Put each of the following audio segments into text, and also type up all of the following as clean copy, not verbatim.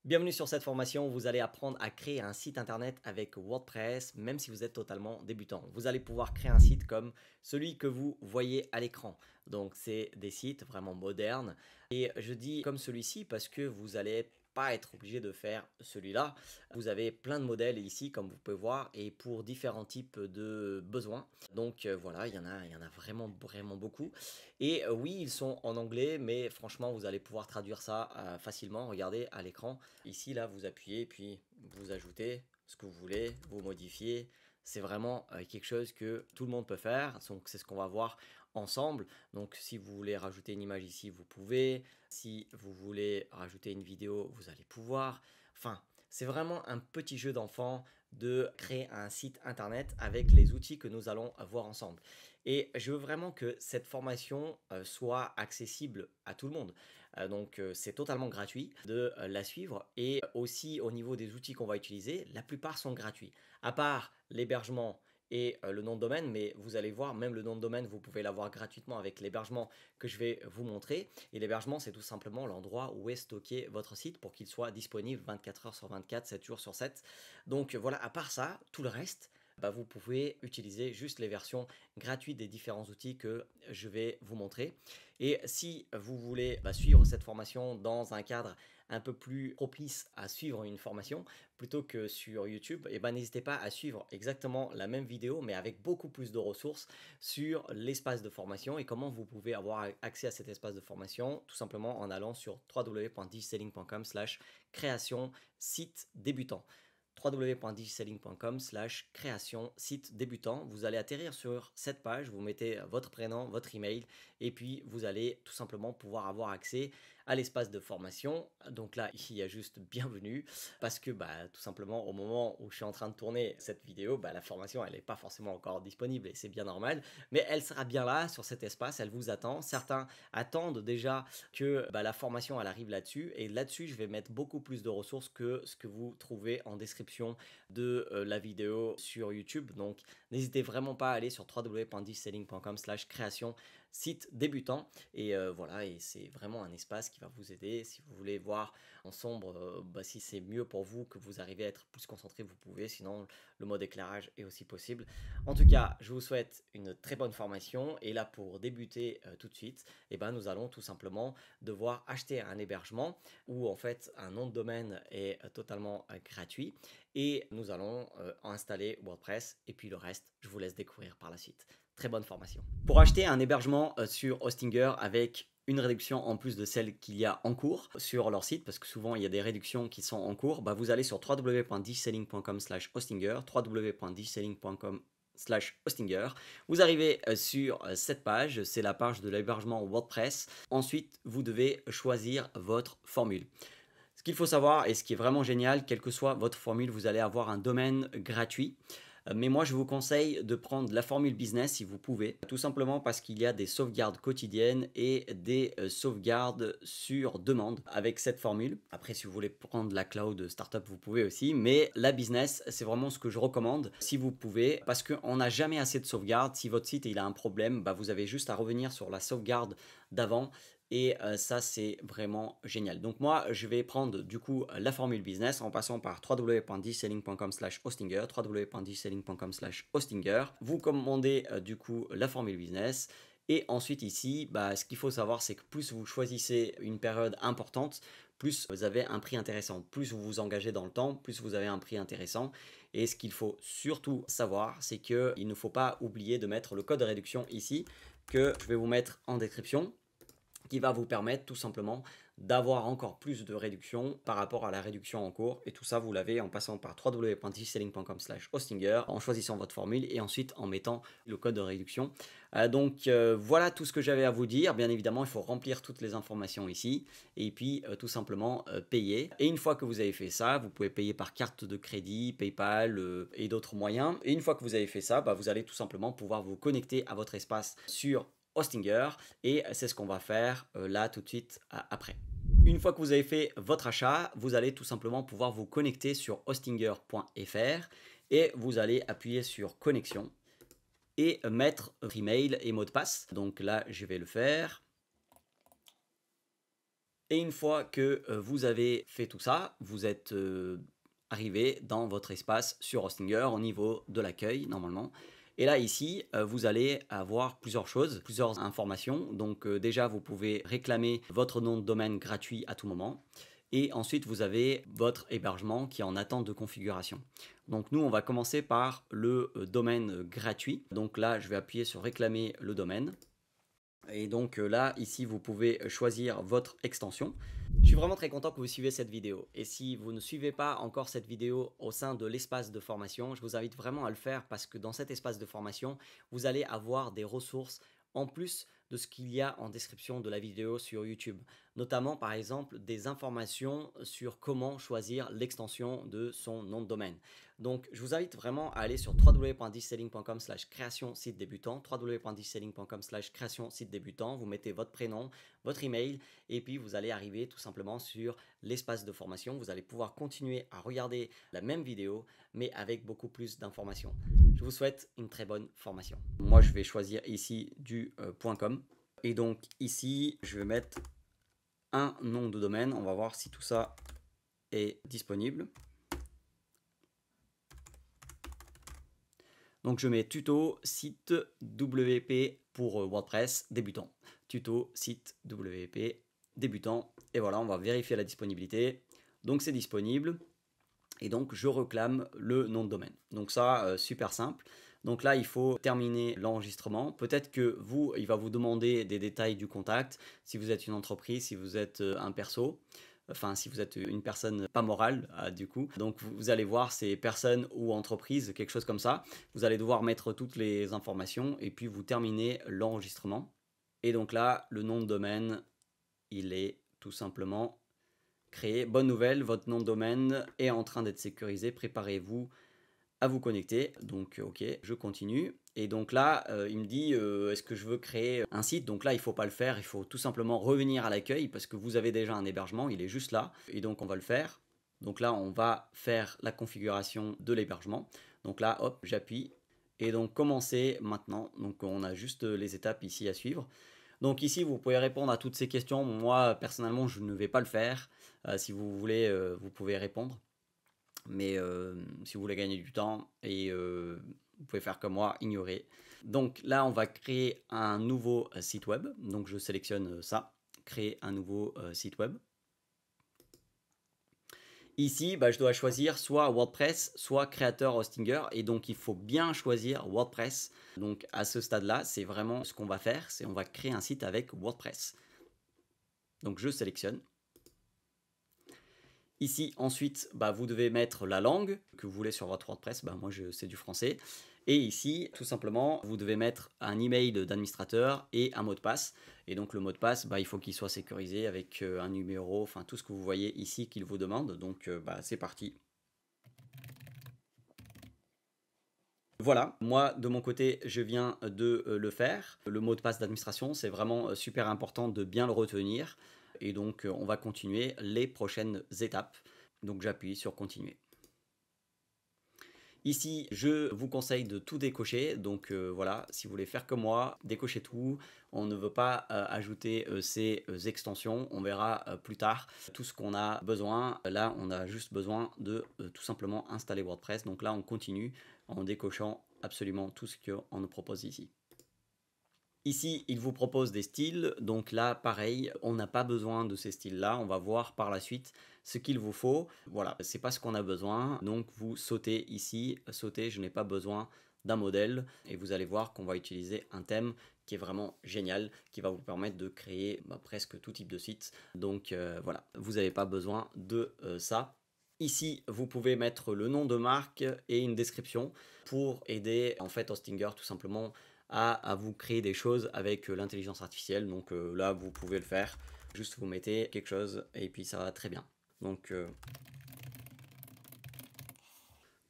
Bienvenue sur cette formation, vous allez apprendre à créer un site internet avec WordPress, même si vous êtes totalement débutant. Vous allez pouvoir créer un site comme celui que vous voyez à l'écran. Donc c'est des sites vraiment modernes. Et je dis comme celui-ci parce que vous n'allez pas être obligé de faire celui-là. Vous avez plein de modèles ici, comme vous pouvez voir, et pour différents types de besoins. Donc voilà, il y en a vraiment beaucoup. Et oui, ils sont en anglais, mais franchement, vous allez pouvoir traduire ça facilement. Regardez à l'écran. Ici, là, vous appuyez, puis vous ajoutez ce que vous voulez, vous modifiez. C'est vraiment quelque chose que tout le monde peut faire. Donc, c'est ce qu'on va voir ensemble. Donc, si vous voulez rajouter une image ici, vous pouvez. Si vous voulez rajouter une vidéo, vous allez pouvoir. Enfin, c'est vraiment un petit jeu d'enfant de créer un site internet avec les outils que nous allons voir ensemble. Et je veux vraiment que cette formation soit accessible à tout le monde. Donc c'est totalement gratuit de la suivre et aussi au niveau des outils qu'on va utiliser, la plupart sont gratuits. À part l'hébergement et le nom de domaine, mais vous allez voir, même le nom de domaine, vous pouvez l'avoir gratuitement avec l'hébergement que je vais vous montrer. Et l'hébergement, c'est tout simplement l'endroit où est stocké votre site pour qu'il soit disponible 24 heures sur 24, 7 jours sur 7. Donc voilà, à part ça, tout le reste, bah, vous pouvez utiliser juste les versions gratuites des différents outils que je vais vous montrer. Et si vous voulez suivre cette formation dans un cadre un peu plus propice à suivre une formation plutôt que sur YouTube, et ben n'hésitez pas à suivre exactement la même vidéo mais avec beaucoup plus de ressources sur l'espace de formation et comment vous pouvez avoir accès à cet espace de formation tout simplement en allant sur www.digiselling.com/création site débutant www.digiselling.com/création site débutant. Vous allez atterrir sur cette page, vous mettez votre prénom, votre email et puis vous allez tout simplement pouvoir avoir accès à l'espace de formation. Donc là, ici, il y a juste bienvenue parce que tout simplement au moment où je suis en train de tourner cette vidéo, la formation, elle n'est pas forcément encore disponible et c'est bien normal, mais elle sera bien là sur cet espace, elle vous attend. Certains attendent déjà que la formation, elle arrive là-dessus et là-dessus, je vais mettre beaucoup plus de ressources que ce que vous trouvez en description de la vidéo sur YouTube. Donc, n'hésitez vraiment pas à aller sur www.digiselling.com/création site débutant et voilà, et c'est vraiment un espace qui va vous aider si vous voulez voir en sombre si c'est mieux pour vous que vous arrivez à être plus concentré, vous pouvez, sinon le mode éclairage est aussi possible. En tout cas, je vous souhaite une très bonne formation et là pour débuter tout de suite, nous allons tout simplement devoir acheter un hébergement où en fait un nom de domaine est totalement gratuit et nous allons installer WordPress et puis le reste, je vous laisse découvrir par la suite. Très bonne formation. Pour acheter un hébergement sur Hostinger avec une réduction en plus de celle qu'il y a en cours sur leur site, parce que souvent il y a des réductions qui sont en cours, vous allez sur www.digiselling.com/hostinger, www.digiselling.com/hostinger. Vous arrivez sur cette page, c'est la page de l'hébergement WordPress. Ensuite, vous devez choisir votre formule. Ce qu'il faut savoir et ce qui est vraiment génial, quelle que soit votre formule, vous allez avoir un domaine gratuit. Mais moi, je vous conseille de prendre la formule business si vous pouvez, tout simplement parce qu'il y a des sauvegardes quotidiennes et des sauvegardes sur demande avec cette formule. Après, si vous voulez prendre la cloud startup, vous pouvez aussi, mais la business, c'est vraiment ce que je recommande si vous pouvez, parce qu'on n'a jamais assez de sauvegarde. Si votre site il a un problème, vous avez juste à revenir sur la sauvegarde d'avant. Et ça, c'est vraiment génial. Donc moi, je vais prendre du coup la formule business en passant par www.digiselling.com/hostinger, www.digiselling.com/hostinger. Vous commandez du coup la formule business. Et ensuite ici, ce qu'il faut savoir, c'est que plus vous choisissez une période importante, plus vous avez un prix intéressant. Plus vous vous engagez dans le temps, plus vous avez un prix intéressant. Et ce qu'il faut surtout savoir, c'est qu'il ne faut pas oublier de mettre le code de réduction ici, que je vais vous mettre en description, qui va vous permettre tout simplement d'avoir encore plus de réduction par rapport à la réduction en cours. Et tout ça, vous l'avez en passant par www.digiselling.com/hostinger, en choisissant votre formule et ensuite en mettant le code de réduction. Voilà tout ce que j'avais à vous dire. Bien évidemment, il faut remplir toutes les informations ici et puis tout simplement payer. Et une fois que vous avez fait ça, vous pouvez payer par carte de crédit, PayPal et d'autres moyens. Et une fois que vous avez fait ça, vous allez tout simplement pouvoir vous connecter à votre espace sur Hostinger et c'est ce qu'on va faire là tout de suite après. Une fois que vous avez fait votre achat, vous allez tout simplement pouvoir vous connecter sur hostinger.fr et vous allez appuyer sur connexion et mettre votre email et mot de passe. Donc là, je vais le faire. Et une fois que vous avez fait tout ça, vous êtes arrivé dans votre espace sur Hostinger au niveau de l'accueil normalement. Et là ici, vous allez avoir plusieurs choses, plusieurs informations. Donc déjà, vous pouvez réclamer votre nom de domaine gratuit à tout moment. Et ensuite, vous avez votre hébergement qui est en attente de configuration. Donc nous, on va commencer par le domaine gratuit. Donc là, je vais appuyer sur réclamer le domaine. Et donc là, ici, vous pouvez choisir votre extension. Je suis vraiment très content que vous suivez cette vidéo. Et si vous ne suivez pas encore cette vidéo au sein de l'espace de formation, je vous invite vraiment à le faire parce que dans cet espace de formation, vous allez avoir des ressources en plus de ce qu'il y a en description de la vidéo sur YouTube. Notamment, par exemple, des informations sur comment choisir l'extension de son nom de domaine. Donc, je vous invite vraiment à aller sur www.digiselling.com/création site débutant, www.digiselling.com/création site débutant. Vous mettez votre prénom, votre email, et puis vous allez arriver tout simplement sur l'espace de formation. Vous allez pouvoir continuer à regarder la même vidéo, mais avec beaucoup plus d'informations. Je vous souhaite une très bonne formation. Moi, je vais choisir ici du .com. Et donc ici, je vais mettre un nom de domaine. On va voir si tout ça est disponible. Donc je mets tuto site WP pour WordPress débutant. Tuto site WP débutant. Et voilà, on va vérifier la disponibilité. Donc c'est disponible. Et donc je réclame le nom de domaine. Donc ça, super simple. Donc là, il faut terminer l'enregistrement. Peut-être que vous, il va vous demander des détails du contact. Si vous êtes une entreprise, si vous êtes un perso. Enfin, si vous êtes une personne pas morale, du coup. Donc, vous allez voir ces personnes ou entreprises, quelque chose comme ça. Vous allez devoir mettre toutes les informations et puis vous terminez l'enregistrement. Et donc là, le nom de domaine, il est tout simplement créé. Bonne nouvelle, votre nom de domaine est en train d'être sécurisé. Préparez-vous à vous connecter. Donc, ok, je continue. Et donc là, il me dit, est-ce que je veux créer un site? Donc là, il ne faut pas le faire. Il faut tout simplement revenir à l'accueil parce que vous avez déjà un hébergement. Il est juste là. Et donc, on va le faire. Donc là, on va faire la configuration de l'hébergement. Donc là, hop, j'appuie. Et donc, commencer maintenant. Donc, on a juste les étapes ici à suivre. Donc ici, vous pouvez répondre à toutes ces questions. Moi, personnellement, je ne vais pas le faire. Si vous voulez, vous pouvez répondre. Mais si vous voulez gagner du temps, et vous pouvez faire comme moi, ignorer. Donc là, on va créer un nouveau site web. Donc je sélectionne ça, créer un nouveau site web. Ici, je dois choisir soit WordPress, soit Creator Hostinger. Et donc, il faut bien choisir WordPress. Donc, à ce stade-là, c'est vraiment ce qu'on va faire. C'est on va créer un site avec WordPress. Donc, je sélectionne. Ici, ensuite, vous devez mettre la langue que vous voulez sur votre WordPress. Moi, c'est du français. Et ici, tout simplement, vous devez mettre un email d'administrateur et un mot de passe. Et donc, le mot de passe, il faut qu'il soit sécurisé avec un numéro, enfin tout ce que vous voyez ici qu'il vous demande. Donc, c'est parti. Voilà, moi de mon côté, je viens de le faire. Le mot de passe d'administration, c'est vraiment super important de bien le retenir. Et donc, on va continuer les prochaines étapes. Donc, j'appuie sur continuer. Ici, je vous conseille de tout décocher. Donc voilà, si vous voulez faire comme moi, décochez tout. On ne veut pas ajouter ces extensions. On verra plus tard tout ce qu'on a besoin. Là, on a juste besoin de tout simplement installer WordPress. Donc là, on continue en décochant absolument tout ce qu'on nous propose ici. Ici, il vous propose des styles, donc là, pareil, on n'a pas besoin de ces styles-là, on va voir par la suite ce qu'il vous faut. Voilà, c'est pas ce qu'on a besoin, donc vous sautez ici, sautez, je n'ai pas besoin d'un modèle, et vous allez voir qu'on va utiliser un thème qui est vraiment génial, qui va vous permettre de créer presque tout type de site. Donc voilà, vous n'avez pas besoin de ça. Ici, vous pouvez mettre le nom de marque et une description pour aider en fait Hostinger tout simplement à vous créer des choses avec l'intelligence artificielle. Donc là, vous pouvez le faire. Juste vous mettez quelque chose et puis ça va très bien. Donc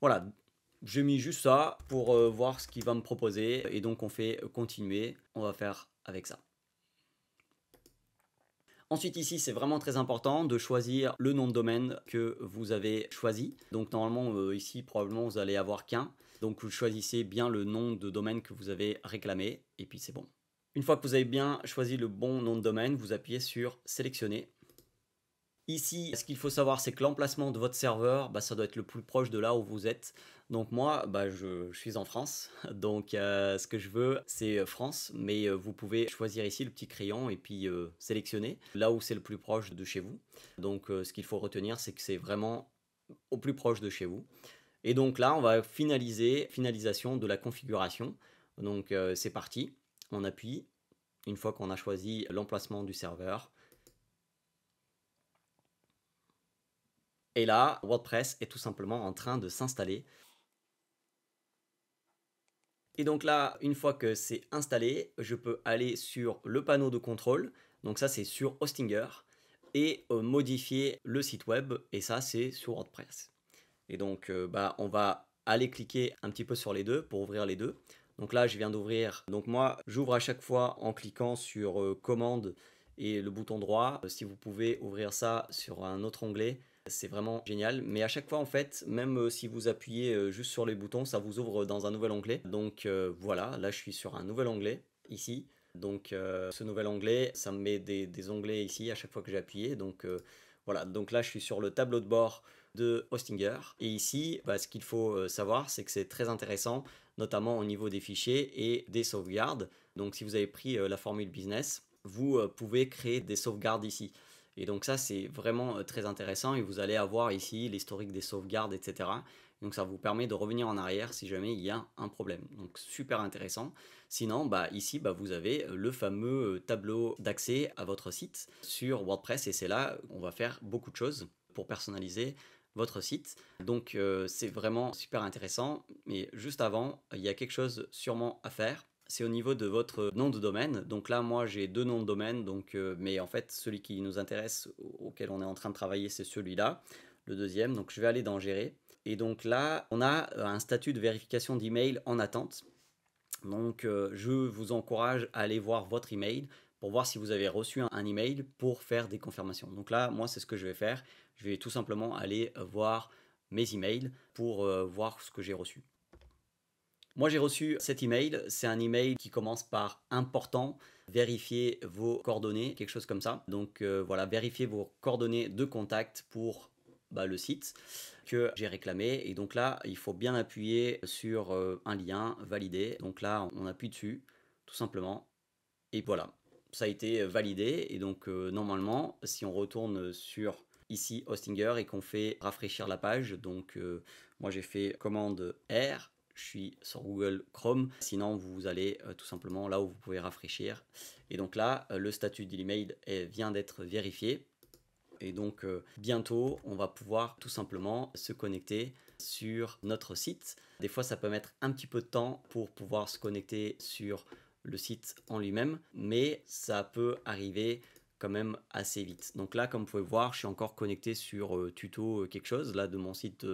voilà, j'ai mis juste ça pour voir ce qu'il va me proposer. Et donc on fait continuer. On va faire avec ça. Ensuite ici, c'est vraiment très important de choisir le nom de domaine que vous avez choisi. Donc normalement ici, probablement vous allez avoir qu'un. Donc vous choisissez bien le nom de domaine que vous avez réclamé et puis c'est bon. Une fois que vous avez bien choisi le bon nom de domaine, vous appuyez sur sélectionner. Ici, ce qu'il faut savoir, c'est que l'emplacement de votre serveur, bah, ça doit être le plus proche de là où vous êtes. Donc moi, bah, je suis en France, donc ce que je veux, c'est France, mais vous pouvez choisir ici le petit crayon et puis sélectionner là où c'est le plus proche de chez vous. Donc ce qu'il faut retenir, c'est que c'est vraiment au plus proche de chez vous. Et donc là, on va finaliser, finalisation de la configuration. Donc c'est parti, on appuie, une fois qu'on a choisi l'emplacement du serveur. Et là, WordPress est tout simplement en train de s'installer. Et donc là, une fois que c'est installé, je peux aller sur le panneau de contrôle. Donc ça, c'est sur Hostinger. Et modifier le site web. Et ça, c'est sur WordPress. Et donc, bah, on va aller cliquer un petit peu sur les deux pour ouvrir les deux. Donc là, je viens d'ouvrir. Donc moi, j'ouvre à chaque fois en cliquant sur commande et le bouton droit. Si vous pouvez ouvrir ça sur un autre onglet, c'est vraiment génial. Mais à chaque fois, en fait, même si vous appuyez juste sur les boutons, ça vous ouvre dans un nouvel onglet. Donc voilà, là, je suis sur un nouvel onglet ici. Donc ce nouvel onglet, ça me met des onglets ici à chaque fois que j'ai appuyé. Donc voilà, donc là, je suis sur le tableau de bord de Hostinger. Et ici, bah, ce qu'il faut savoir, c'est que c'est très intéressant, notamment au niveau des fichiers et des sauvegardes. Donc si vous avez pris la formule business, vous pouvez créer des sauvegardes ici. Et donc ça, c'est vraiment très intéressant et vous allez avoir ici l'historique des sauvegardes, etc. Donc ça vous permet de revenir en arrière si jamais il y a un problème. Donc super intéressant. Sinon, bah, ici, bah, vous avez le fameux tableau d'accès à votre site sur WordPress et c'est là on va faire beaucoup de choses pour personnaliser votre site. Donc c'est vraiment super intéressant. Mais juste avant, il y a quelque chose sûrement à faire. C'est au niveau de votre nom de domaine. Donc là, moi, j'ai deux noms de domaine. Donc, mais en fait, celui qui nous intéresse, auquel on est en train de travailler, c'est celui-là, le deuxième. Donc, je vais aller dans Gérer. Et donc là, on a un statut de vérification d'email en attente. Donc, je vous encourage à aller voir votre email pour voir si vous avez reçu un email pour faire des confirmations. Donc là, moi, c'est ce que je vais faire. Je vais tout simplement aller voir mes emails pour voir ce que j'ai reçu. Moi, j'ai reçu cet email. C'est un email qui commence par important, vérifier vos coordonnées, quelque chose comme ça. Donc voilà, vérifier vos coordonnées de contact pour bah, le site que j'ai réclamé. Et donc là, il faut bien appuyer sur un lien, valider. Donc là, on appuie dessus, tout simplement. Et voilà, ça a été validé. Et donc normalement, si on retourne sur ici Hostinger et qu'on fait rafraîchir la page, donc moi j'ai fait commande R, je suis sur Google Chrome, sinon vous allez tout simplement là où vous pouvez rafraîchir. Et donc là, le statut de l'email vient d'être vérifié. Et donc bientôt, on va pouvoir tout simplement se connecter sur notre site. Des fois, ça peut mettre un petit peu de temps pour pouvoir se connecter sur le site en lui-même, mais ça peut arriver quand même assez vite. Donc là, comme vous pouvez voir, je suis encore connecté sur tuto quelque chose, là de mon site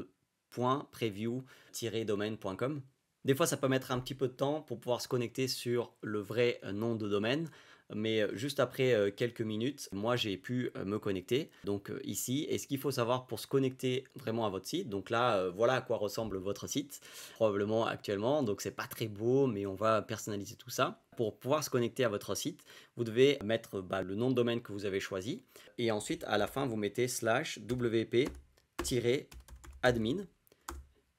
.preview-domaine.com. Des fois, ça peut mettre un petit peu de temps pour pouvoir se connecter sur le vrai nom de domaine, mais juste après quelques minutes, moi j'ai pu me connecter donc ici. Et ce qu'il faut savoir pour se connecter vraiment à votre site, donc là voilà à quoi ressemble votre site probablement actuellement. Donc c'est pas très beau, mais on va personnaliser tout ça. Pour pouvoir se connecter à votre site, vous devez mettre bah, le nom de domaine que vous avez choisi et ensuite à la fin vous mettez /wp-admin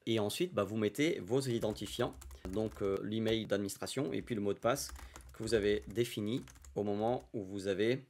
et ensuite bah, vous mettez vos identifiants, donc l'email d'administration et puis le mot de passe que vous avez défini au moment où vous avez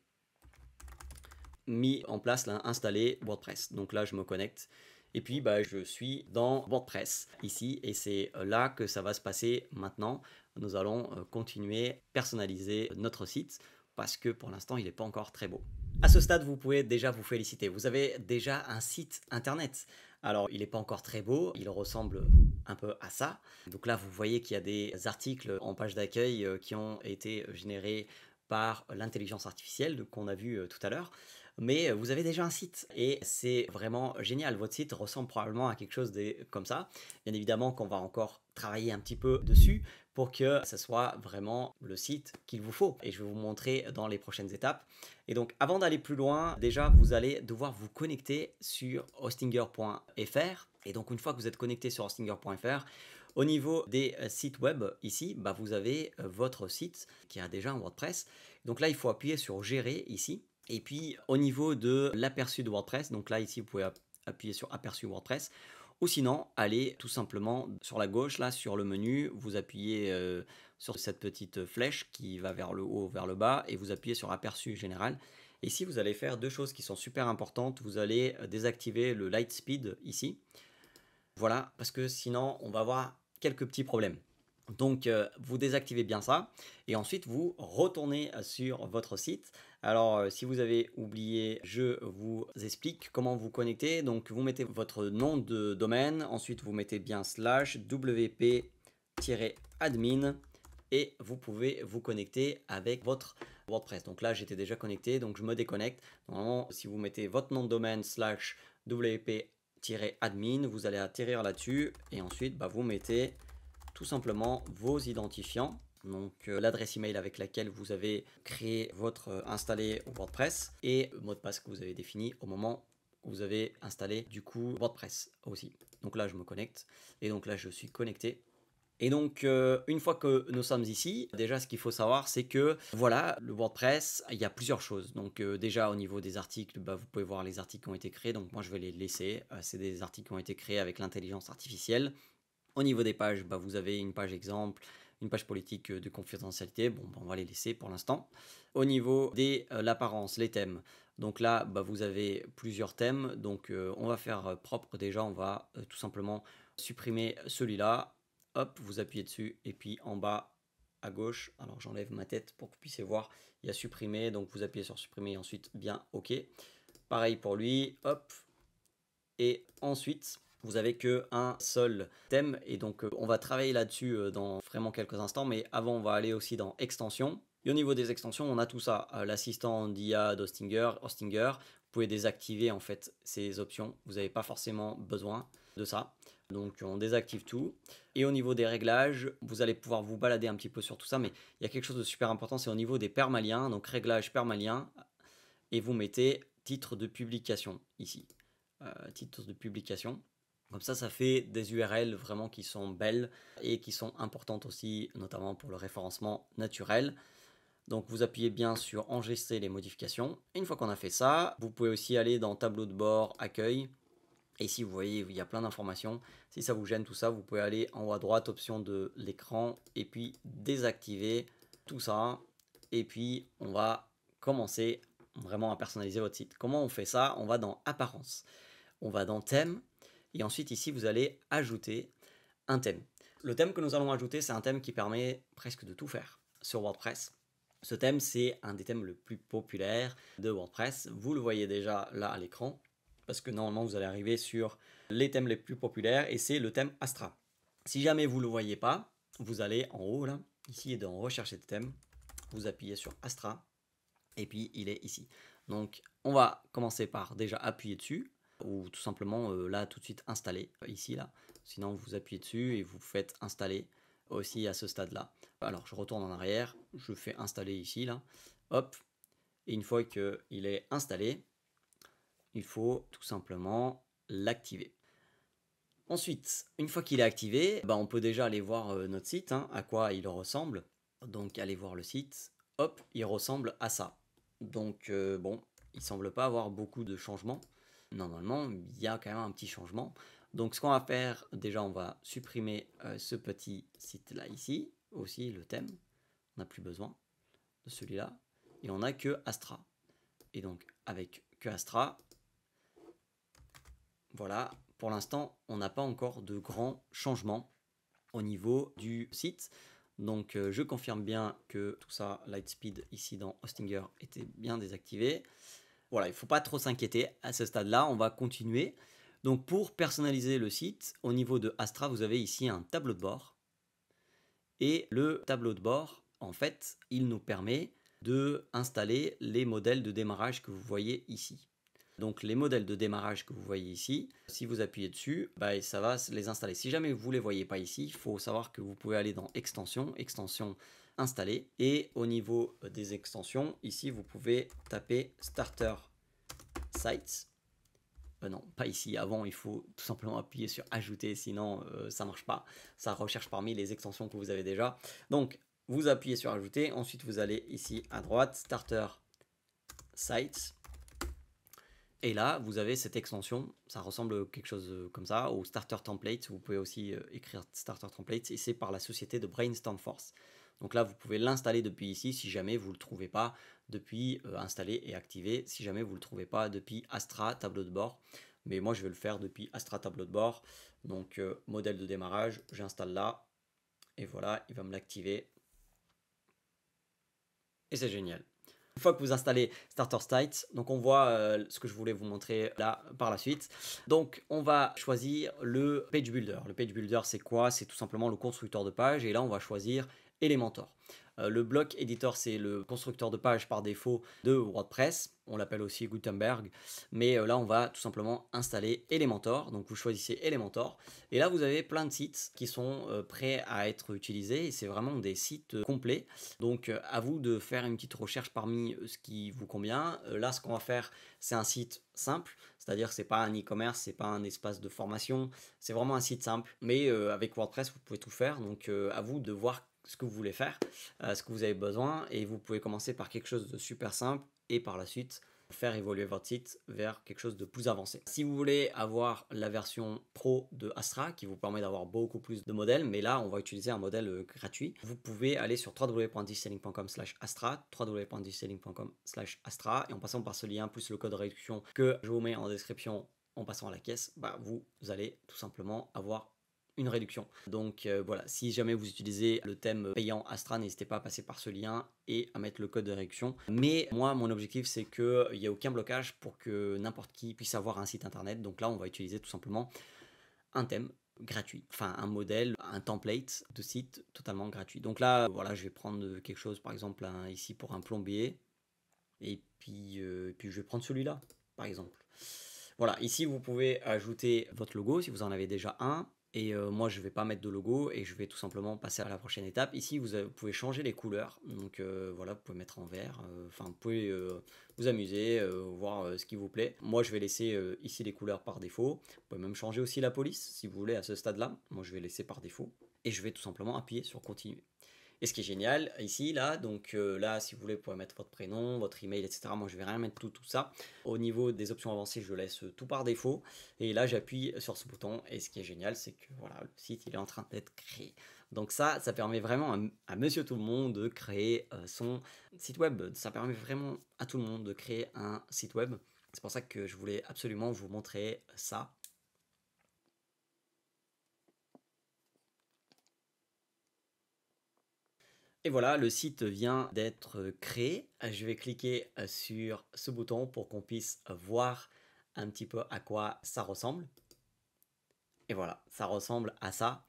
mis en place, installé WordPress. Donc là, je me connecte et puis bah, je suis dans WordPress ici et c'est là que ça va se passer maintenant. Nous allons continuer personnaliser notre site parce que pour l'instant, il n'est pas encore très beau. À ce stade, vous pouvez déjà vous féliciter. Vous avez déjà un site internet. Alors, il n'est pas encore très beau, il ressemble un peu à ça. Donc là, vous voyez qu'il y a des articles en page d'accueil qui ont été générés par l'intelligence artificielle qu'on a vu tout à l'heure. Mais vous avez déjà un site et c'est vraiment génial. Votre site ressemble probablement à quelque chose comme ça. Bien évidemment qu'on va encore travailler un petit peu dessus pour que ce soit vraiment le site qu'il vous faut. Et je vais vous montrer dans les prochaines étapes. Et donc avant d'aller plus loin, déjà vous allez devoir vous connecter sur hostinger.fr. Et donc une fois que vous êtes connecté sur hostinger.fr, au niveau des sites web, ici, bah, vous avez votre site qui a déjà un WordPress. Donc là, il faut appuyer sur Gérer ici. Et puis au niveau de l'aperçu de WordPress, donc là ici vous pouvez appuyer sur aperçu WordPress, ou sinon allez tout simplement sur la gauche là sur le menu, vous appuyez sur cette petite flèche qui va vers le haut, vers le bas, et vous appuyez sur aperçu général. Et ici vous allez faire deux choses qui sont super importantes. Vous allez désactiver le light speed ici. Voilà, parce que sinon on va avoir quelques petits problèmes. Donc vous désactivez bien ça et ensuite vous retournez sur votre site. Alors si vous avez oublié, je vous explique comment vous connecter. Donc vous mettez votre nom de domaine, ensuite vous mettez bien /wp-admin et vous pouvez vous connecter avec votre WordPress. Donc là j'étais déjà connecté, donc je me déconnecte. Normalement si vous mettez votre nom de domaine /wp-admin, vous allez atterrir là-dessus et ensuite vous mettez tout simplement vos identifiants, donc l'adresse email avec laquelle vous avez créé votre installé WordPress et le mot de passe que vous avez défini au moment où vous avez installé du coup WordPress aussi. Donc là je me connecte et donc là je suis connecté. Et donc, une fois que nous sommes ici, déjà ce qu'il faut savoir, c'est que voilà, le WordPress, il y a plusieurs choses. Donc déjà au niveau des articles, vous pouvez voir les articles qui ont été créés. Donc moi je vais les laisser. C'est des articles qui ont été créés avec l'intelligence artificielle. Au niveau des pages, vous avez une page exemple, une page politique de confidentialité. Bon, on va les laisser pour l'instant. Au niveau de l'apparence, les thèmes. Donc là, vous avez plusieurs thèmes. Donc on va faire propre déjà. On va tout simplement supprimer celui-là. Hop, vous appuyez dessus. Et puis en bas à gauche, alors j'enlève ma tête pour que vous puissiez voir, il y a supprimer. Donc vous appuyez sur supprimer et ensuite bien OK. Pareil pour lui. Hop. Et ensuite, vous avez qu'un seul thème et donc on va travailler là-dessus dans vraiment quelques instants, mais avant on va aller aussi dans extensions. Et au niveau des extensions, on a tout ça, l'assistant d'IA d'Hostinger, vous pouvez désactiver en fait ces options, vous n'avez pas forcément besoin de ça. Donc on désactive tout. Et au niveau des réglages, vous allez pouvoir vous balader un petit peu sur tout ça, mais il y a quelque chose de super important, c'est au niveau des permaliens, donc réglage permalien, et vous mettez titre de publication ici. Titre de publication. Comme ça fait des URL vraiment qui sont belles et qui sont importantes aussi, notamment pour le référencement naturel. Donc vous appuyez bien sur enregistrer les modifications. Et une fois qu'on a fait ça, vous pouvez aussi aller dans tableau de bord, accueil. Et ici vous voyez, il y a plein d'informations. Si ça vous gêne tout ça, vous pouvez aller en haut à droite, option de l'écran, et puis désactiver tout ça. Et puis on va commencer vraiment à personnaliser votre site. Comment on fait ça? On va dans apparence. On va dans thème et ensuite ici vous allez ajouter un thème. Le thème que nous allons ajouter, c'est un thème qui permet presque de tout faire sur WordPress. Ce thème, c'est un des thèmes le plus populaires de WordPress. Vous le voyez déjà là à l'écran parce que normalement vous allez arriver sur les thèmes les plus populaires et c'est le thème Astra. Si jamais vous ne le voyez pas, vous allez en haut là, ici dans rechercher de thème, vous appuyez sur Astra et puis il est ici. Donc on va commencer par déjà appuyer dessus ou tout simplement là tout de suite installer ici là. Sinon vous appuyez dessus et vous faites installer aussi à ce stade là. Alors je retourne en arrière, je fais installer ici là, hop, et une fois qu'il est installé, il faut tout simplement l'activer. Ensuite, une fois qu'il est activé, on peut déjà aller voir notre site, à quoi il ressemble. Donc allez voir le site, hop, il ressemble à ça. Donc bon, il semble pas avoir beaucoup de changements. Normalement, il y a quand même un petit changement. Donc ce qu'on va faire, déjà on va supprimer ce petit site là ici, aussi le thème. On n'a plus besoin de celui-là. Et on n'a que Astra. Et donc avec que Astra, voilà, pour l'instant, on n'a pas encore de grands changements au niveau du site. Donc je confirme bien que tout ça, Lightspeed ici dans Hostinger était bien désactivé. Voilà, il ne faut pas trop s'inquiéter à ce stade-là, on va continuer. Donc pour personnaliser le site, au niveau de Astra, vous avez ici un tableau de bord. Et le tableau de bord, en fait, il nous permet de installer les modèles de démarrage que vous voyez ici. Donc les modèles de démarrage que vous voyez ici, si vous appuyez dessus, ça va les installer. Si jamais vous ne les voyez pas ici, il faut savoir que vous pouvez aller dans extension, extension installer. Et au niveau des extensions, ici vous pouvez taper Starter Sites. Non, pas ici. Avant, il faut tout simplement appuyer sur ajouter, sinon ça ne marche pas. Ça recherche parmi les extensions que vous avez déjà. Donc vous appuyez sur ajouter, ensuite vous allez ici à droite, Starter Sites. Et là, vous avez cette extension, ça ressemble à quelque chose comme ça, au Starter Template. Vous pouvez aussi écrire Starter Template, et c'est par la société de Brainstorm Force. Donc là, vous pouvez l'installer depuis ici si jamais vous ne le trouvez pas, depuis installer et activer, si jamais vous ne le trouvez pas depuis Astra tableau de bord. Mais moi, je vais le faire depuis Astra tableau de bord. Donc, modèle de démarrage, j'installe là, et voilà, il va me l'activer. Et c'est génial. Une fois que vous installez Starter Sites, donc on voit ce que je voulais vous montrer là par la suite. Donc on va choisir le Page Builder. Le Page Builder, c'est quoi? C'est tout simplement le constructeur de page, et là on va choisir Elementor. Le block editor, c'est le constructeur de page par défaut de WordPress. On l'appelle aussi Gutenberg. Mais là, on va tout simplement installer Elementor. Donc, vous choisissez Elementor. Et là, vous avez plein de sites qui sont prêts à être utilisés. Et c'est vraiment des sites complets. Donc, à vous de faire une petite recherche parmi ce qui vous convient. Là, ce qu'on va faire, c'est un site simple. C'est-à-dire que ce n'est pas un e-commerce, ce n'est pas un espace de formation. C'est vraiment un site simple. Mais avec WordPress, vous pouvez tout faire. Donc, à vous de voir ce que vous voulez faire, ce que vous avez besoin, et vous pouvez commencer par quelque chose de super simple et par la suite faire évoluer votre site vers quelque chose de plus avancé. Si vous voulez avoir la version pro de Astra qui vous permet d'avoir beaucoup plus de modèles, mais là on va utiliser un modèle gratuit, vous pouvez aller sur www.digiselling.com/astra, www.digiselling.com/astra, et en passant par ce lien plus le code de réduction que je vous mets en description en passant à la caisse, vous allez tout simplement avoir une réduction. Donc voilà, si jamais vous utilisez le thème payant Astra, n'hésitez pas à passer par ce lien et à mettre le code de réduction. Mais moi, mon objectif, c'est qu'il n'y ait aucun blocage pour que n'importe qui puisse avoir un site internet. Donc là, on va utiliser tout simplement un thème gratuit, enfin un modèle, un template de site totalement gratuit. Donc là, voilà, je vais prendre quelque chose, par exemple ici pour un plombier, et puis je vais prendre celui-là, par exemple. Voilà, ici vous pouvez ajouter votre logo si vous en avez déjà un. Et moi, je ne vais pas mettre de logo et je vais tout simplement passer à la prochaine étape. Ici, vous pouvez changer les couleurs. Donc voilà, vous pouvez mettre en vert. Enfin, vous pouvez vous amuser, voir ce qui vous plaît. Moi, je vais laisser ici les couleurs par défaut. Vous pouvez même changer aussi la police si vous voulez à ce stade-là. Moi, je vais laisser par défaut. Et je vais tout simplement appuyer sur continuer. Et ce qui est génial ici, là, donc là, si vous voulez, vous pouvez mettre votre prénom, votre email, etc. Moi, je vais rien mettre tout ça. Au niveau des options avancées, je laisse tout par défaut. Et là, j'appuie sur ce bouton. Et ce qui est génial, c'est que voilà, le site, il est en train d'être créé. Donc ça permet vraiment à monsieur tout le monde de créer son site web. Ça permet vraiment à tout le monde de créer un site web. C'est pour ça que je voulais absolument vous montrer ça. Et voilà, le site vient d'être créé. Je vais cliquer sur ce bouton pour qu'on puisse voir un petit peu à quoi ça ressemble. Et voilà, ça ressemble à ça.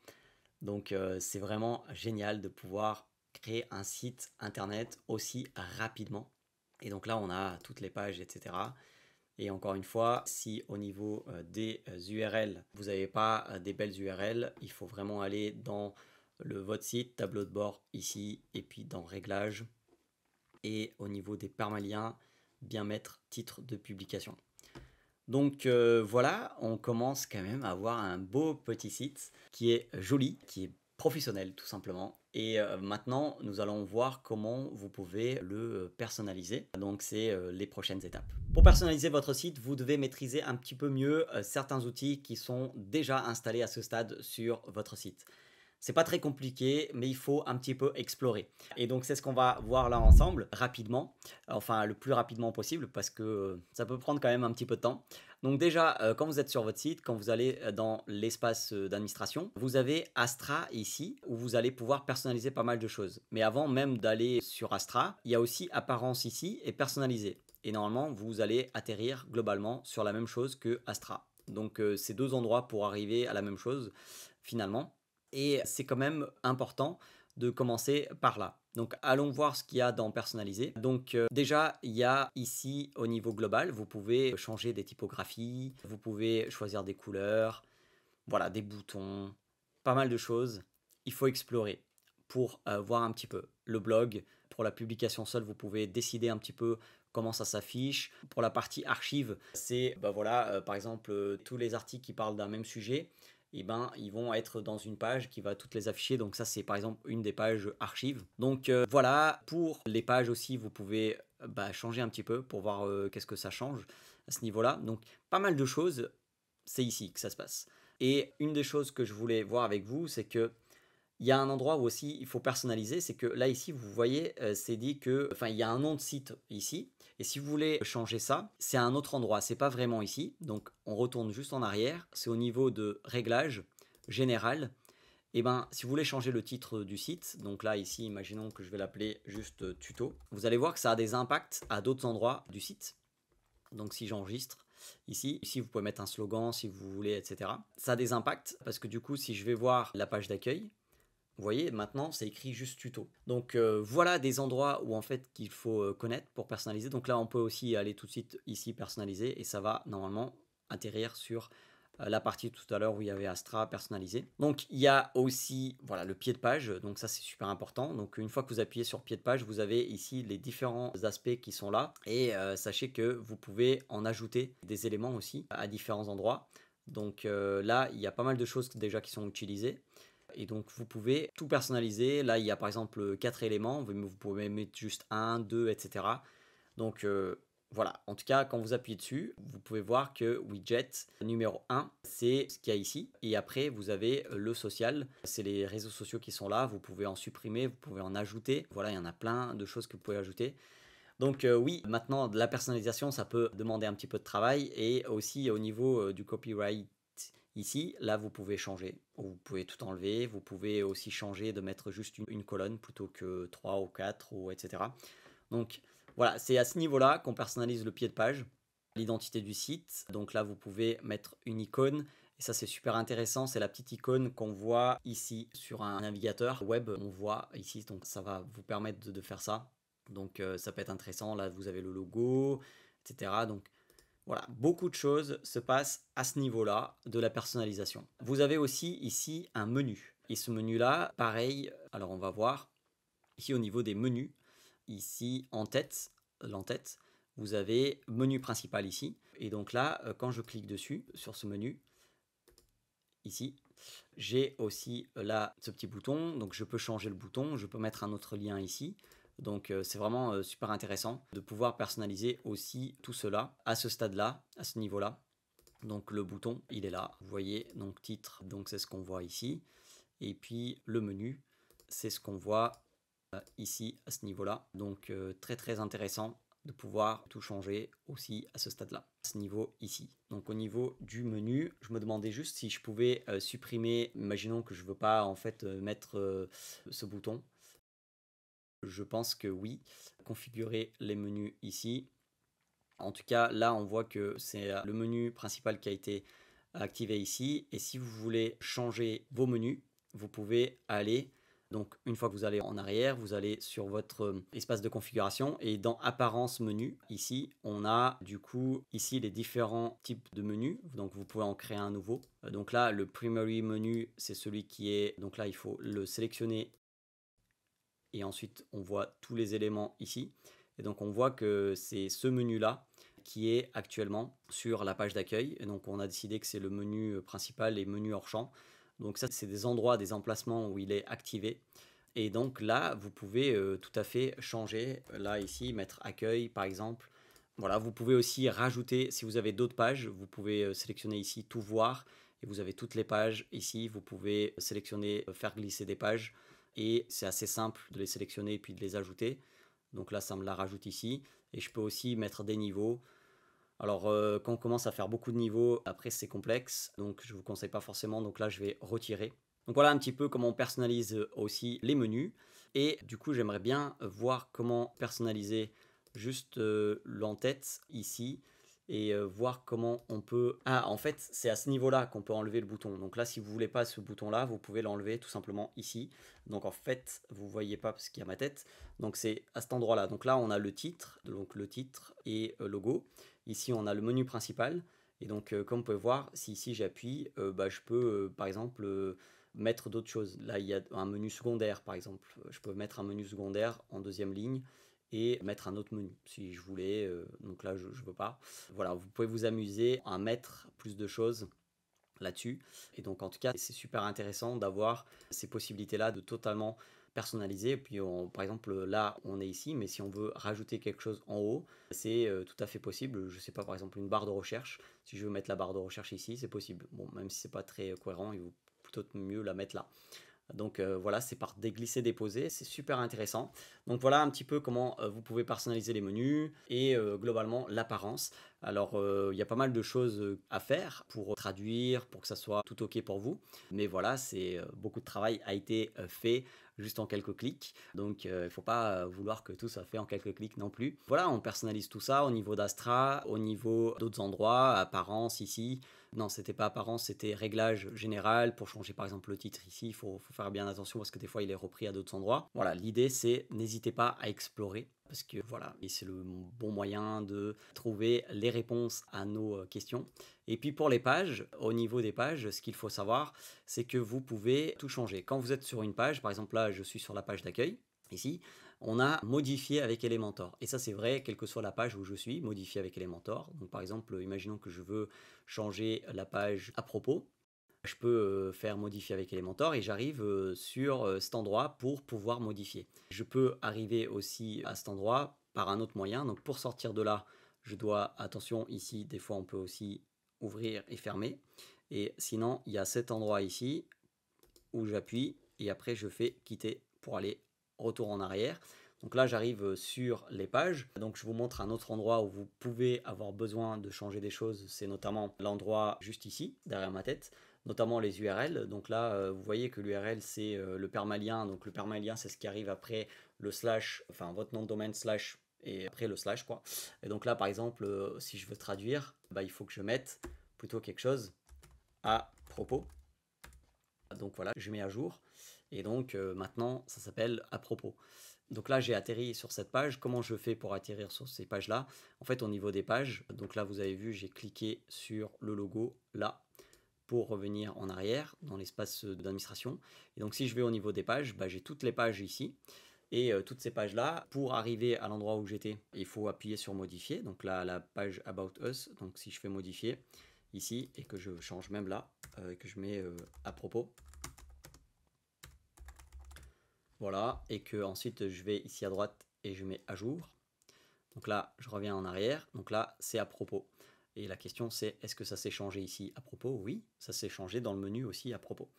Donc c'est vraiment génial de pouvoir créer un site internet aussi rapidement. Et donc là, on a toutes les pages, etc. Et encore une fois, si au niveau des URL, vous n'avez pas des belles URL, il faut vraiment aller dans votre site, tableau de bord ici, et puis dans réglages. Et au niveau des permaliens, bien mettre titre de publication. Donc voilà, on commence quand même à avoir un beau petit site qui est joli, qui est professionnel tout simplement. Et maintenant, nous allons voir comment vous pouvez le personnaliser. Donc c'est les prochaines étapes. Pour personnaliser votre site, vous devez maîtriser un petit peu mieux certains outils qui sont déjà installés à ce stade sur votre site. C'est pas très compliqué, mais il faut un petit peu explorer. Et donc c'est ce qu'on va voir là ensemble, rapidement, enfin le plus rapidement possible, parce que ça peut prendre quand même un petit peu de temps. Donc déjà, quand vous êtes sur votre site, quand vous allez dans l'espace d'administration, vous avez Astra ici, où vous allez pouvoir personnaliser pas mal de choses. Mais avant même d'aller sur Astra, il y a aussi Apparence ici et Personnaliser. Et normalement, vous allez atterrir globalement sur la même chose que Astra. Donc c'est deux endroits pour arriver à la même chose, finalement. Et c'est quand même important de commencer par là. Donc allons voir ce qu'il y a dans personnaliser. Donc déjà, il y a ici au niveau global, vous pouvez changer des typographies, vous pouvez choisir des couleurs, voilà, des boutons, pas mal de choses. Il faut explorer pour voir un petit peu. Le blog, pour la publication seule, vous pouvez décider un petit peu comment ça s'affiche. Pour la partie archive, c'est voilà, par exemple tous les articles qui parlent d'un même sujet. et ben, ils vont être dans une page qui va toutes les afficher. Donc ça, c'est par exemple une des pages archives. Donc voilà, pour les pages aussi, vous pouvez changer un petit peu pour voir qu'est-ce que ça change à ce niveau-là. Donc pas mal de choses, c'est ici que ça se passe. Et une des choses que je voulais voir avec vous, c'est que il y a un endroit où aussi il faut personnaliser, c'est que là ici vous voyez, c'est dit que, enfin il y a un nom de site ici, et si vous voulez changer ça, c'est à un autre endroit, c'est pas vraiment ici, donc on retourne juste en arrière, c'est au niveau de réglages, général, et ben si vous voulez changer le titre du site, donc là ici imaginons que je vais l'appeler juste tuto, vous allez voir que ça a des impacts à d'autres endroits du site, donc si j'enregistre ici vous pouvez mettre un slogan si vous voulez, etc. Ça a des impacts parce que du coup si je vais voir la page d'accueil, vous voyez, maintenant c'est écrit juste tuto. Donc voilà des endroits où en fait qu'il faut connaître pour personnaliser. Donc là on peut aussi aller tout de suite ici personnaliser et ça va normalement atterrir sur la partie tout à l'heure où il y avait Astra personnalisé. Donc il y a aussi voilà le pied de page, donc ça c'est super important. Donc une fois que vous appuyez sur pied de page, vous avez ici les différents aspects qui sont là et sachez que vous pouvez en ajouter des éléments aussi à différents endroits. Donc là il y a pas mal de choses déjà qui sont utilisées. Et donc vous pouvez tout personnaliser. Là il y a par exemple 4 éléments, vous pouvez mettre juste un, 2, etc. Donc voilà, en tout cas quand vous appuyez dessus, vous pouvez voir que widget numéro 1, c'est ce qu'il y a ici. Et après vous avez le social, c'est les réseaux sociaux qui sont là, vous pouvez en supprimer, vous pouvez en ajouter. Voilà, il y en a plein de choses que vous pouvez ajouter. Donc oui, maintenant de la personnalisation, ça peut demander un petit peu de travail et aussi au niveau du copyright ici, là vous pouvez changer, vous pouvez tout enlever, vous pouvez aussi changer de mettre juste une colonne plutôt que 3 ou 4 ou etc. Donc voilà, c'est à ce niveau-là qu'on personnalise le pied de page, l'identité du site. Donc là vous pouvez mettre une icône. Et ça c'est super intéressant, c'est la petite icône qu'on voit ici sur un navigateur web, on voit ici, donc ça va vous permettre de faire ça. Donc ça peut être intéressant, là vous avez le logo, etc. Donc voilà, beaucoup de choses se passent à ce niveau-là de la personnalisation. Vous avez aussi ici un menu. Et ce menu-là, pareil, alors on va voir ici au niveau des menus, ici en tête, l'en-tête, vous avez menu principal ici. Et donc là, quand je clique dessus, sur ce menu, ici, j'ai aussi là ce petit bouton, donc je peux changer le bouton, je peux mettre un autre lien ici. Donc c'est vraiment super intéressant de pouvoir personnaliser aussi tout cela à ce stade-là, à ce niveau-là. Donc le bouton, il est là. Vous voyez, donc titre, donc c'est ce qu'on voit ici. Et puis le menu, c'est ce qu'on voit ici à ce niveau-là. Donc très très intéressant de pouvoir tout changer aussi à ce stade-là, à ce niveau ici. Donc au niveau du menu, je me demandais juste si je pouvais supprimer, imaginons que je ne veux pas en fait mettre ce bouton. Je pense que oui. Configurer les menus ici. En tout cas, là, on voit que c'est le menu principal qui a été activé ici. Et si vous voulez changer vos menus, vous pouvez aller, donc une fois que vous allez en arrière, vous allez sur votre espace de configuration et dans apparence menu, ici, on a du coup ici les différents types de menus. Donc vous pouvez en créer un nouveau. Donc là, le primary menu, c'est celui qui est, donc là, il faut le sélectionner et ensuite on voit tous les éléments ici. Et donc on voit que c'est ce menu-là qui est actuellement sur la page d'accueil. Et donc on a décidé que c'est le menu principal et menu hors champ. Donc ça c'est des endroits, des emplacements où il est activé. Et donc là vous pouvez tout à fait changer. Là ici mettre accueil par exemple. Voilà, vous pouvez aussi rajouter, si vous avez d'autres pages, vous pouvez sélectionner ici tout voir et vous avez toutes les pages ici. Vous pouvez sélectionner faire glisser des pages et c'est assez simple de les sélectionner et puis de les ajouter. Donc là, ça me la rajoute ici. Et je peux aussi mettre des niveaux. Alors, quand on commence à faire beaucoup de niveaux, après c'est complexe. Donc, je ne vous conseille pas forcément. Donc là, je vais retirer. Donc voilà un petit peu comment on personnalise aussi les menus. Et du coup, j'aimerais bien voir comment personnaliser juste l'en-tête ici et voir comment on peut... Ah, en fait, c'est à ce niveau-là qu'on peut enlever le bouton. Donc là, si vous voulez pas ce bouton-là, vous pouvez l'enlever tout simplement ici. Donc en fait, vous voyez pas parce qu'il y a ma tête. Donc c'est à cet endroit-là. Donc là, on a le titre, et logo. Ici, on a le menu principal. Et donc, comme vous pouvez voir, si ici j'appuie, je peux, par exemple, mettre d'autres choses. Là, il y a un menu secondaire, par exemple. Je peux mettre un menu secondaire en deuxième ligne et mettre un autre menu si je voulais. Donc là, je ne veux pas. Voilà, vous pouvez vous amuser à mettre plus de choses là-dessus. Et donc en tout cas, c'est super intéressant d'avoir ces possibilités-là de totalement personnaliser. Et puis par exemple, là, on est ici, mais si on veut rajouter quelque chose en haut, c'est tout à fait possible. Je sais pas, par exemple, une barre de recherche. Si je veux mettre la barre de recherche ici, c'est possible. Bon, même si c'est pas très cohérent, il vaut plutôt mieux la mettre là. Donc voilà, c'est par des glisser-déposer, c'est super intéressant. Donc voilà un petit peu comment vous pouvez personnaliser les menus et globalement l'apparence. Alors il y a pas mal de choses à faire pour traduire, pour que ça soit tout ok pour vous. Mais voilà, c'est beaucoup de travail a été fait juste en quelques clics. Donc il ne faut pas vouloir que tout soit fait en quelques clics non plus. Voilà, on personnalise tout ça au niveau d'Astra, au niveau d'autres endroits, apparence ici. Non, c'était pas apparence, c'était réglage général. Pour changer par exemple le titre ici, faut faire bien attention parce que des fois il est repris à d'autres endroits. Voilà, l'idée c'est n'hésitez pas à explorer parce que voilà, et c'est le bon moyen de trouver les réponses à nos questions. Et puis pour les pages, au niveau des pages, ce qu'il faut savoir, c'est que vous pouvez tout changer. Quand vous êtes sur une page, par exemple là je suis sur la page d'accueil, ici, on a modifié avec Elementor. Et ça, c'est vrai, quelle que soit la page où je suis, modifié avec Elementor. Donc, par exemple, imaginons que je veux changer la page à propos. Je peux faire modifier avec Elementor et j'arrive sur cet endroit pour pouvoir modifier. Je peux arriver aussi à cet endroit par un autre moyen. Donc, pour sortir de là, je dois, attention, ici, des fois, on peut aussi ouvrir et fermer. Et sinon, il y a cet endroit ici où j'appuie et après, je fais quitter pour aller retour en arrière. Donc là, j'arrive sur les pages. Donc je vous montre un autre endroit où vous pouvez avoir besoin de changer des choses. C'est notamment l'endroit juste ici, derrière ma tête, notamment les URL. Donc là, vous voyez que l'URL, c'est le permalien. Donc le permalien, c'est ce qui arrive après le slash, enfin votre nom de domaine slash et après le slash, quoi. Et donc là, par exemple, si je veux traduire, bah, il faut que je mette plutôt quelque chose à propos. Donc voilà, je mets à jour. Et donc maintenant, ça s'appelle à propos. Donc là, j'ai atterri sur cette page. Comment je fais pour atterrir sur ces pages-là? En fait, au niveau des pages, donc là, vous avez vu, j'ai cliqué sur le logo là pour revenir en arrière dans l'espace d'administration. Et donc, si je vais au niveau des pages, bah, j'ai toutes les pages ici. Et toutes ces pages-là, pour arriver à l'endroit où j'étais, il faut appuyer sur modifier. Donc là, la page About Us. Donc si je fais modifier ici et que je change même là, et que je mets à propos, voilà, et que ensuite je vais ici à droite et je mets à jour. Donc là, je reviens en arrière. Donc là, c'est à propos. Et la question, c'est est-ce que ça s'est changé ici à propos? Oui, ça s'est changé dans le menu aussi à propos.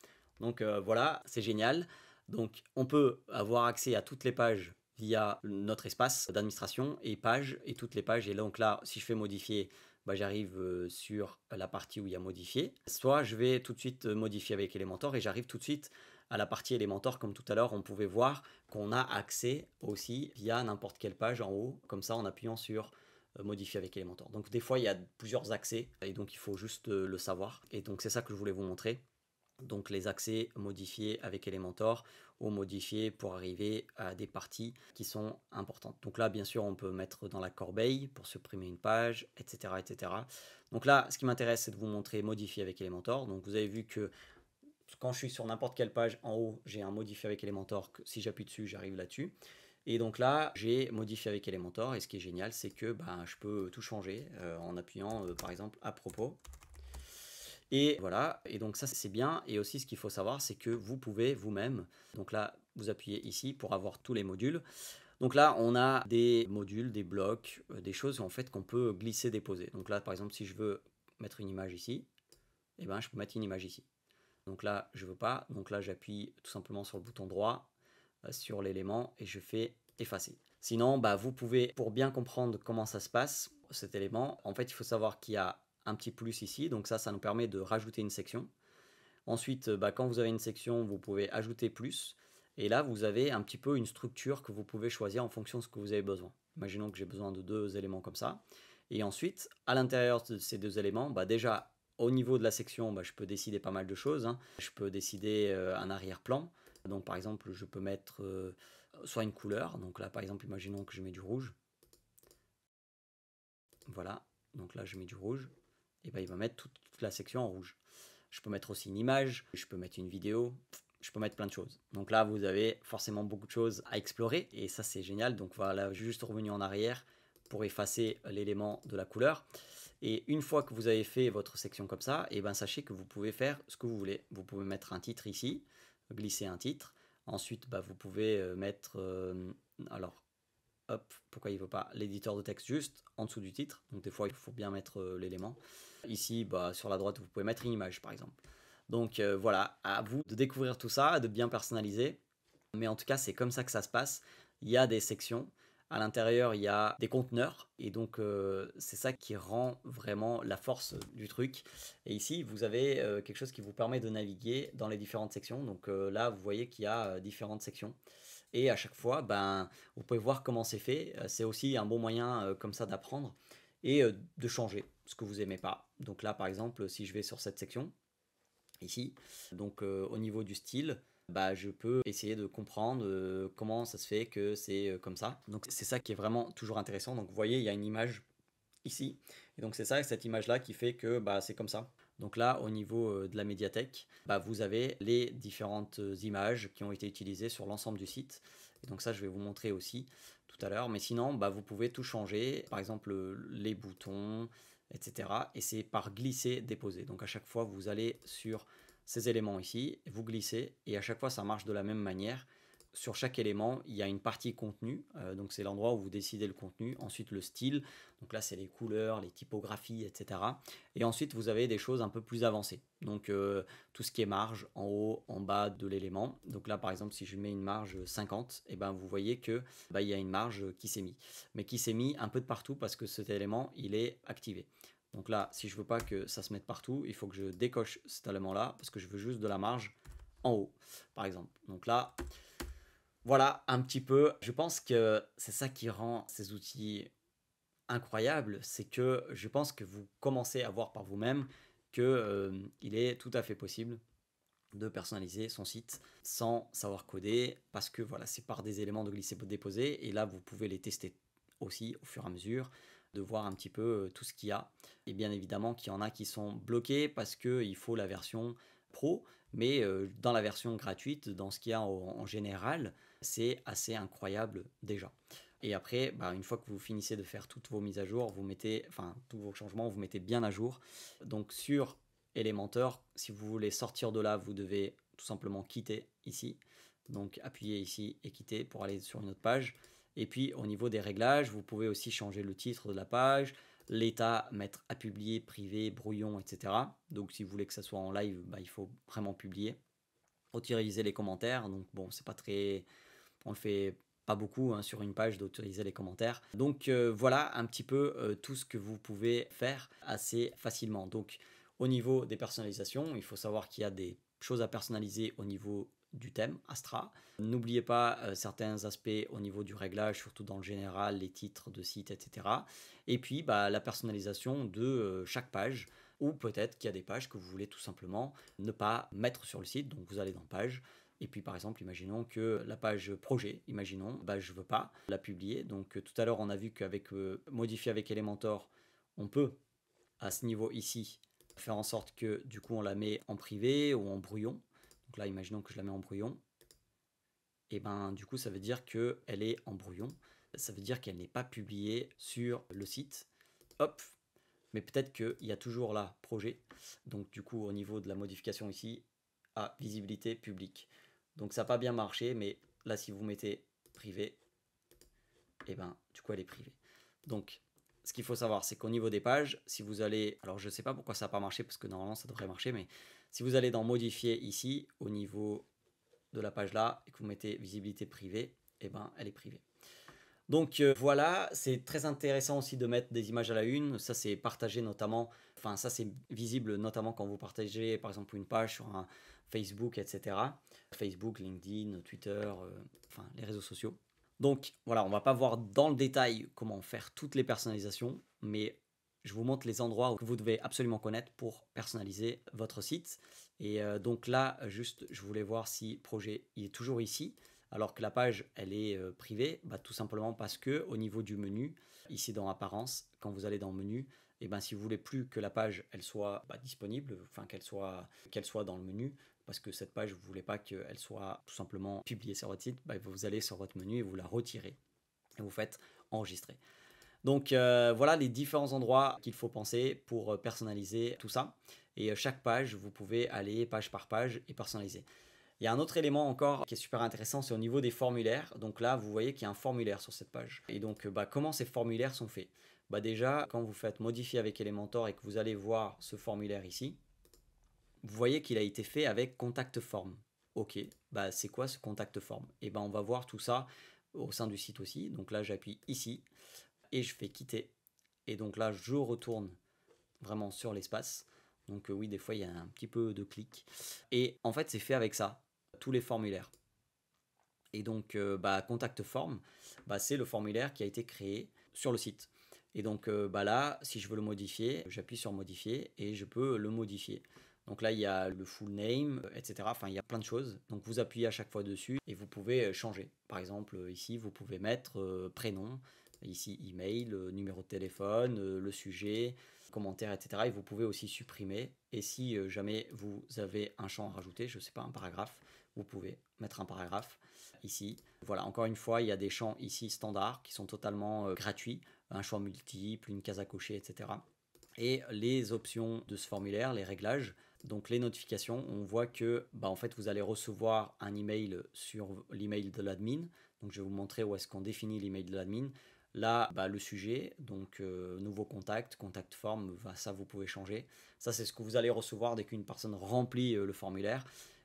Donc voilà, c'est génial. Donc on peut avoir accès à toutes les pages via notre espace d'administration et pages et toutes les pages. Et donc là, si je fais modifier, bah, j'arrive sur la partie où il y a modifié. Soit je vais tout de suite modifier avec Elementor et j'arrive tout de suite à la partie Elementor, comme tout à l'heure, on pouvait voir qu'on a accès aussi via n'importe quelle page en haut, comme ça en appuyant sur modifier avec Elementor. Donc des fois il y a plusieurs accès et donc il faut juste le savoir. Et donc c'est ça que je voulais vous montrer. Donc les accès modifiés avec Elementor ou modifiés pour arriver à des parties qui sont importantes. Donc là bien sûr on peut mettre dans la corbeille pour supprimer une page, etc. etc. Donc là ce qui m'intéresse c'est de vous montrer modifier avec Elementor. Donc vous avez vu que quand je suis sur n'importe quelle page en haut, j'ai un modifier avec Elementor, que si j'appuie dessus, j'arrive là-dessus. Et donc là, j'ai modifié avec Elementor, et ce qui est génial, c'est que ben, je peux tout changer en appuyant par exemple à propos. Et voilà, et donc ça c'est bien, et aussi ce qu'il faut savoir, c'est que vous pouvez vous-même, donc là, vous appuyez ici pour avoir tous les modules. Donc là, on a des modules, des blocs, des choses en fait qu'on peut glisser, déposer. Donc là, par exemple, si je veux mettre une image ici, et ben, je peux mettre une image ici. Donc là, je veux pas. Donc là, j'appuie tout simplement sur le bouton droit, sur l'élément, et je fais effacer. Sinon, bah, vous pouvez, pour bien comprendre comment ça se passe, cet élément, en fait, il faut savoir qu'il y a un petit plus ici. Donc ça nous permet de rajouter une section. Ensuite, bah, quand vous avez une section, vous pouvez ajouter plus. Et là, vous avez un petit peu une structure que vous pouvez choisir en fonction de ce que vous avez besoin. Imaginons que j'ai besoin de deux éléments comme ça. Et ensuite, à l'intérieur de ces deux éléments, bah, déjà, au niveau de la section, bah, je peux décider pas mal de choses, hein. Je peux décider un arrière-plan. Donc par exemple, je peux mettre soit une couleur. Donc là, par exemple, imaginons que je mets du rouge. Voilà. Donc là, je mets du rouge. Et bah, il va mettre toute la section en rouge. Je peux mettre aussi une image. Je peux mettre une vidéo. Je peux mettre plein de choses. Donc là, vous avez forcément beaucoup de choses à explorer. Et ça, c'est génial. Donc voilà, juste revenu en arrière pour effacer l'élément de la couleur. Et une fois que vous avez fait votre section comme ça, et ben sachez que vous pouvez faire ce que vous voulez. Vous pouvez mettre un titre ici, glisser un titre. Ensuite, bah, vous pouvez mettre, alors, hop, pourquoi il ne veut pas l'éditeur de texte juste en dessous du titre. Donc des fois, il faut bien mettre l'élément. Ici, bah, sur la droite, vous pouvez mettre une image, par exemple. Donc voilà, à vous de découvrir tout ça, de bien personnaliser. Mais en tout cas, c'est comme ça que ça se passe. Il y a des sections. À l'intérieur, il y a des conteneurs. Et donc, c'est ça qui rend vraiment la force du truc. Et ici, vous avez quelque chose qui vous permet de naviguer dans les différentes sections. Donc là, vous voyez qu'il y a différentes sections. Et à chaque fois, ben, vous pouvez voir comment c'est fait. C'est aussi un bon moyen comme ça d'apprendre et de changer ce que vous aimez pas. Donc là, par exemple, si je vais sur cette section, ici, donc au niveau du style, bah, je peux essayer de comprendre comment ça se fait que c'est comme ça. Donc c'est ça qui est vraiment toujours intéressant. Donc vous voyez, il y a une image ici. Et donc c'est ça, cette image-là qui fait que bah, c'est comme ça. Donc là, au niveau de la médiathèque, bah, vous avez les différentes images qui ont été utilisées sur l'ensemble du site. Et donc ça, je vais vous montrer aussi tout à l'heure. Mais sinon, bah, vous pouvez tout changer. Par exemple, les boutons, etc. Et c'est par glisser, déposer. Donc à chaque fois, vous allez sur ces éléments ici, vous glissez, et à chaque fois, ça marche de la même manière. Sur chaque élément, il y a une partie contenu, donc c'est l'endroit où vous décidez le contenu. Ensuite, le style, donc là, c'est les couleurs, les typographies, etc. Et ensuite, vous avez des choses un peu plus avancées. Donc, tout ce qui est marge en haut, en bas de l'élément. Donc là, par exemple, si je mets une marge 50, et ben, vous voyez que bah, il y a une marge qui s'est mise. Mais qui s'est mis un peu de partout parce que cet élément, il est activé. Donc là, si je veux pas que ça se mette partout, il faut que je décoche cet élément-là parce que je veux juste de la marge en haut, par exemple. Donc là, voilà un petit peu. Je pense que c'est ça qui rend ces outils incroyables, c'est que je pense que vous commencez à voir par vous-même que il est tout à fait possible de personnaliser son site sans savoir coder parce que voilà, c'est par des éléments de glisser-déposer et là vous pouvez les tester aussi au fur et à mesure de voir un petit peu tout ce qu'il y a. Et bien évidemment qu'il y en a qui sont bloqués parce qu'il faut la version pro, mais dans la version gratuite, dans ce qu'il y a en général, c'est assez incroyable déjà. Et après, bah, une fois que vous finissez de faire toutes vos mises à jour, vous mettez, enfin tous vos changements, vous mettez bien à jour. Donc sur Elementor, si vous voulez sortir de là, vous devez tout simplement quitter ici. Donc appuyez ici et quitter pour aller sur une autre page. Et puis au niveau des réglages, vous pouvez aussi changer le titre de la page, l'état, mettre à publier, privé, brouillon, etc. Donc si vous voulez que ça soit en live, bah, il faut vraiment publier. Autoriser les commentaires, donc bon, c'est pas très... On le fait pas beaucoup hein, sur une page d'autoriser les commentaires. Donc voilà un petit peu tout ce que vous pouvez faire assez facilement. Donc au niveau des personnalisations, il faut savoir qu'il y a des choses à personnaliser au niveau du thème Astra. N'oubliez pas certains aspects au niveau du réglage, surtout dans le général, les titres de site, etc. Et puis bah, la personnalisation de chaque page, ou peut-être qu'il y a des pages que vous voulez tout simplement ne pas mettre sur le site, donc vous allez dans page, et puis par exemple, imaginons que la page projet, imaginons, bah, je ne veux pas la publier. Donc tout à l'heure, on a vu qu'avec modifier avec Elementor, on peut, à ce niveau ici, faire en sorte que du coup on la met en privé ou en brouillon. Donc là, imaginons que je la mets en brouillon. Et ben du coup, ça veut dire qu'elle est en brouillon. Ça veut dire qu'elle n'est pas publiée sur le site. Hop, mais peut-être qu'il y a toujours là projet. Donc du coup, au niveau de la modification ici, à visibilité publique. Donc ça n'a pas bien marché, mais là si vous mettez privé, et ben du coup elle est privée. Donc ce qu'il faut savoir, c'est qu'au niveau des pages, si vous allez, alors je ne sais pas pourquoi ça n'a pas marché, parce que normalement ça devrait marcher, mais si vous allez dans modifier ici, au niveau de la page là, et que vous mettez visibilité privée, et ben elle est privée. Donc voilà, c'est très intéressant aussi de mettre des images à la une. Ça, c'est partagé notamment, enfin, ça, c'est visible notamment quand vous partagez, par exemple, une page sur un Facebook, etc. Facebook, LinkedIn, Twitter, enfin, les réseaux sociaux. Donc voilà, on va pas voir dans le détail comment faire toutes les personnalisations, mais je vous montre les endroits que vous devez absolument connaître pour personnaliser votre site. Et donc là, juste, je voulais voir si projet il est toujours ici alors que la page elle est privée, bah, tout simplement parce que au niveau du menu, ici dans apparence, quand vous allez dans menu, et ben si vous voulez plus que la page elle soit bah, disponible, enfin qu'elle soit dans le menu, parce que cette page vous voulez pas qu'elle soit tout simplement publiée sur votre site, bah, vous allez sur votre menu et vous la retirez et vous faites enregistrer. Donc voilà les différents endroits qu'il faut penser pour personnaliser tout ça. Et chaque page, vous pouvez aller page par page et personnaliser. Il y a un autre élément encore qui est super intéressant, c'est au niveau des formulaires. Donc là, vous voyez qu'il y a un formulaire sur cette page. Et donc, comment ces formulaires sont faits? Déjà, quand vous faites modifier avec Elementor et que vous allez voir ce formulaire ici, vous voyez qu'il a été fait avec contact form. Ok, c'est quoi ce contact form? Et on va voir tout ça au sein du site aussi. Donc là, j'appuie ici et je fais quitter. Et donc là, je retourne vraiment sur l'espace. Donc oui, des fois, il y a un petit peu de clic. Et en fait, c'est fait avec ça, tous les formulaires. Et donc, contact form, c'est le formulaire qui a été créé sur le site. Et donc là, si je veux le modifier, j'appuie sur modifier et je peux le modifier. Donc là, il y a le full name, etc. Enfin, il y a plein de choses. Donc vous appuyez à chaque fois dessus et vous pouvez changer. Par exemple, ici, vous pouvez mettre prénom, ici email, numéro de téléphone, le sujet, commentaire, etc. Et vous pouvez aussi supprimer. Et si jamais vous avez un champ à rajouter, je ne sais pas, un paragraphe, vous pouvez mettre un paragraphe ici. Voilà, encore une fois, il y a des champs ici standards qui sont totalement gratuits, un champ multiple, une case à cocher, etc. Et les options de ce formulaire, les réglages, donc les notifications, on voit que en fait vous allez recevoir un email sur l'email de l'admin. Donc je vais vous montrer où est-ce qu'on définit l'email de l'admin. Là, le sujet, donc nouveau contact, contact form, ça vous pouvez changer. Ça c'est ce que vous allez recevoir dès qu'une personne remplit le formulaire.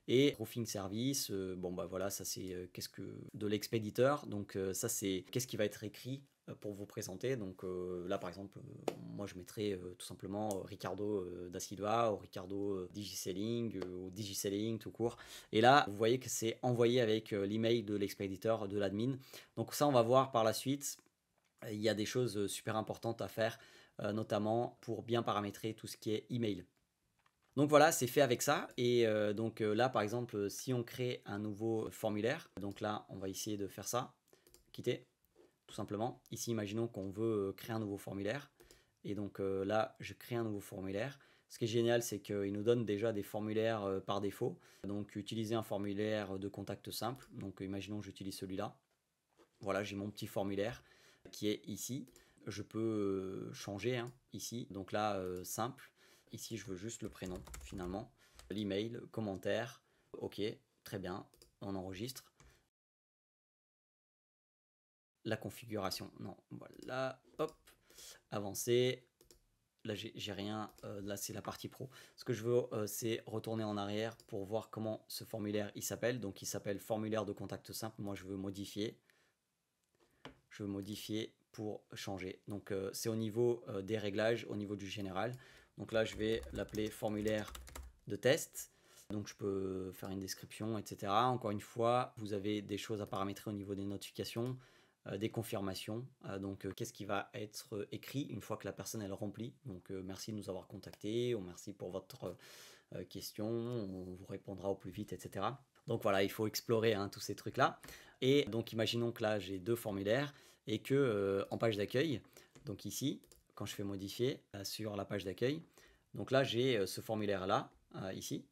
Et proofing service, voilà, ça c'est qu'est-ce que de l'expéditeur. Donc ça c'est qu'est-ce qui va être écrit pour vous présenter. Donc là par exemple, moi je mettrais tout simplement Ricardo da Silva ou Ricardo Digiselling ou Digiselling tout court. Et là vous voyez que c'est envoyé avec l'email de l'expéditeur de l'admin. Donc ça on va voir par la suite. Il y a des choses super importantes à faire, notamment pour bien paramétrer tout ce qui est email. Donc voilà, c'est fait avec ça. Et donc là, par exemple, si on crée un nouveau formulaire, donc là, on va essayer de faire ça, quitter, tout simplement. Ici, imaginons qu'on veut créer un nouveau formulaire. Et donc là, je crée un nouveau formulaire. Ce qui est génial, c'est qu'il nous donne déjà des formulaires par défaut. Donc utiliser un formulaire de contact simple. Donc imaginons que j'utilise celui-là. Voilà, j'ai mon petit formulaire qui est ici. Je peux changer ici. Donc là, simple. Ici, je veux juste le prénom, finalement. L'email, commentaire. Ok, très bien. On enregistre. La configuration. Non, voilà. Hop. Avancer. Là, j'ai rien. Là, c'est la partie pro. Ce que je veux, c'est retourner en arrière pour voir comment ce formulaire il s'appelle. Donc, il s'appelle formulaire de contact simple. Moi, je veux modifier. Je veux modifier pour changer. Donc c'est au niveau des réglages, au niveau du général. Donc là je vais l'appeler formulaire de test. Donc je peux faire une description, etc. Encore une fois, vous avez des choses à paramétrer au niveau des notifications, des confirmations. Donc qu'est-ce qui va être écrit une fois que la personne elle remplit. Donc merci de nous avoir contactés, ou merci pour votre question, on vous répondra au plus vite, etc. Donc voilà, il faut explorer tous ces trucs-là. Et donc imaginons que là j'ai deux formulaires et que en page d'accueil, donc ici, quand je fais modifier sur la page d'accueil, donc là j'ai ce formulaire-là, ici,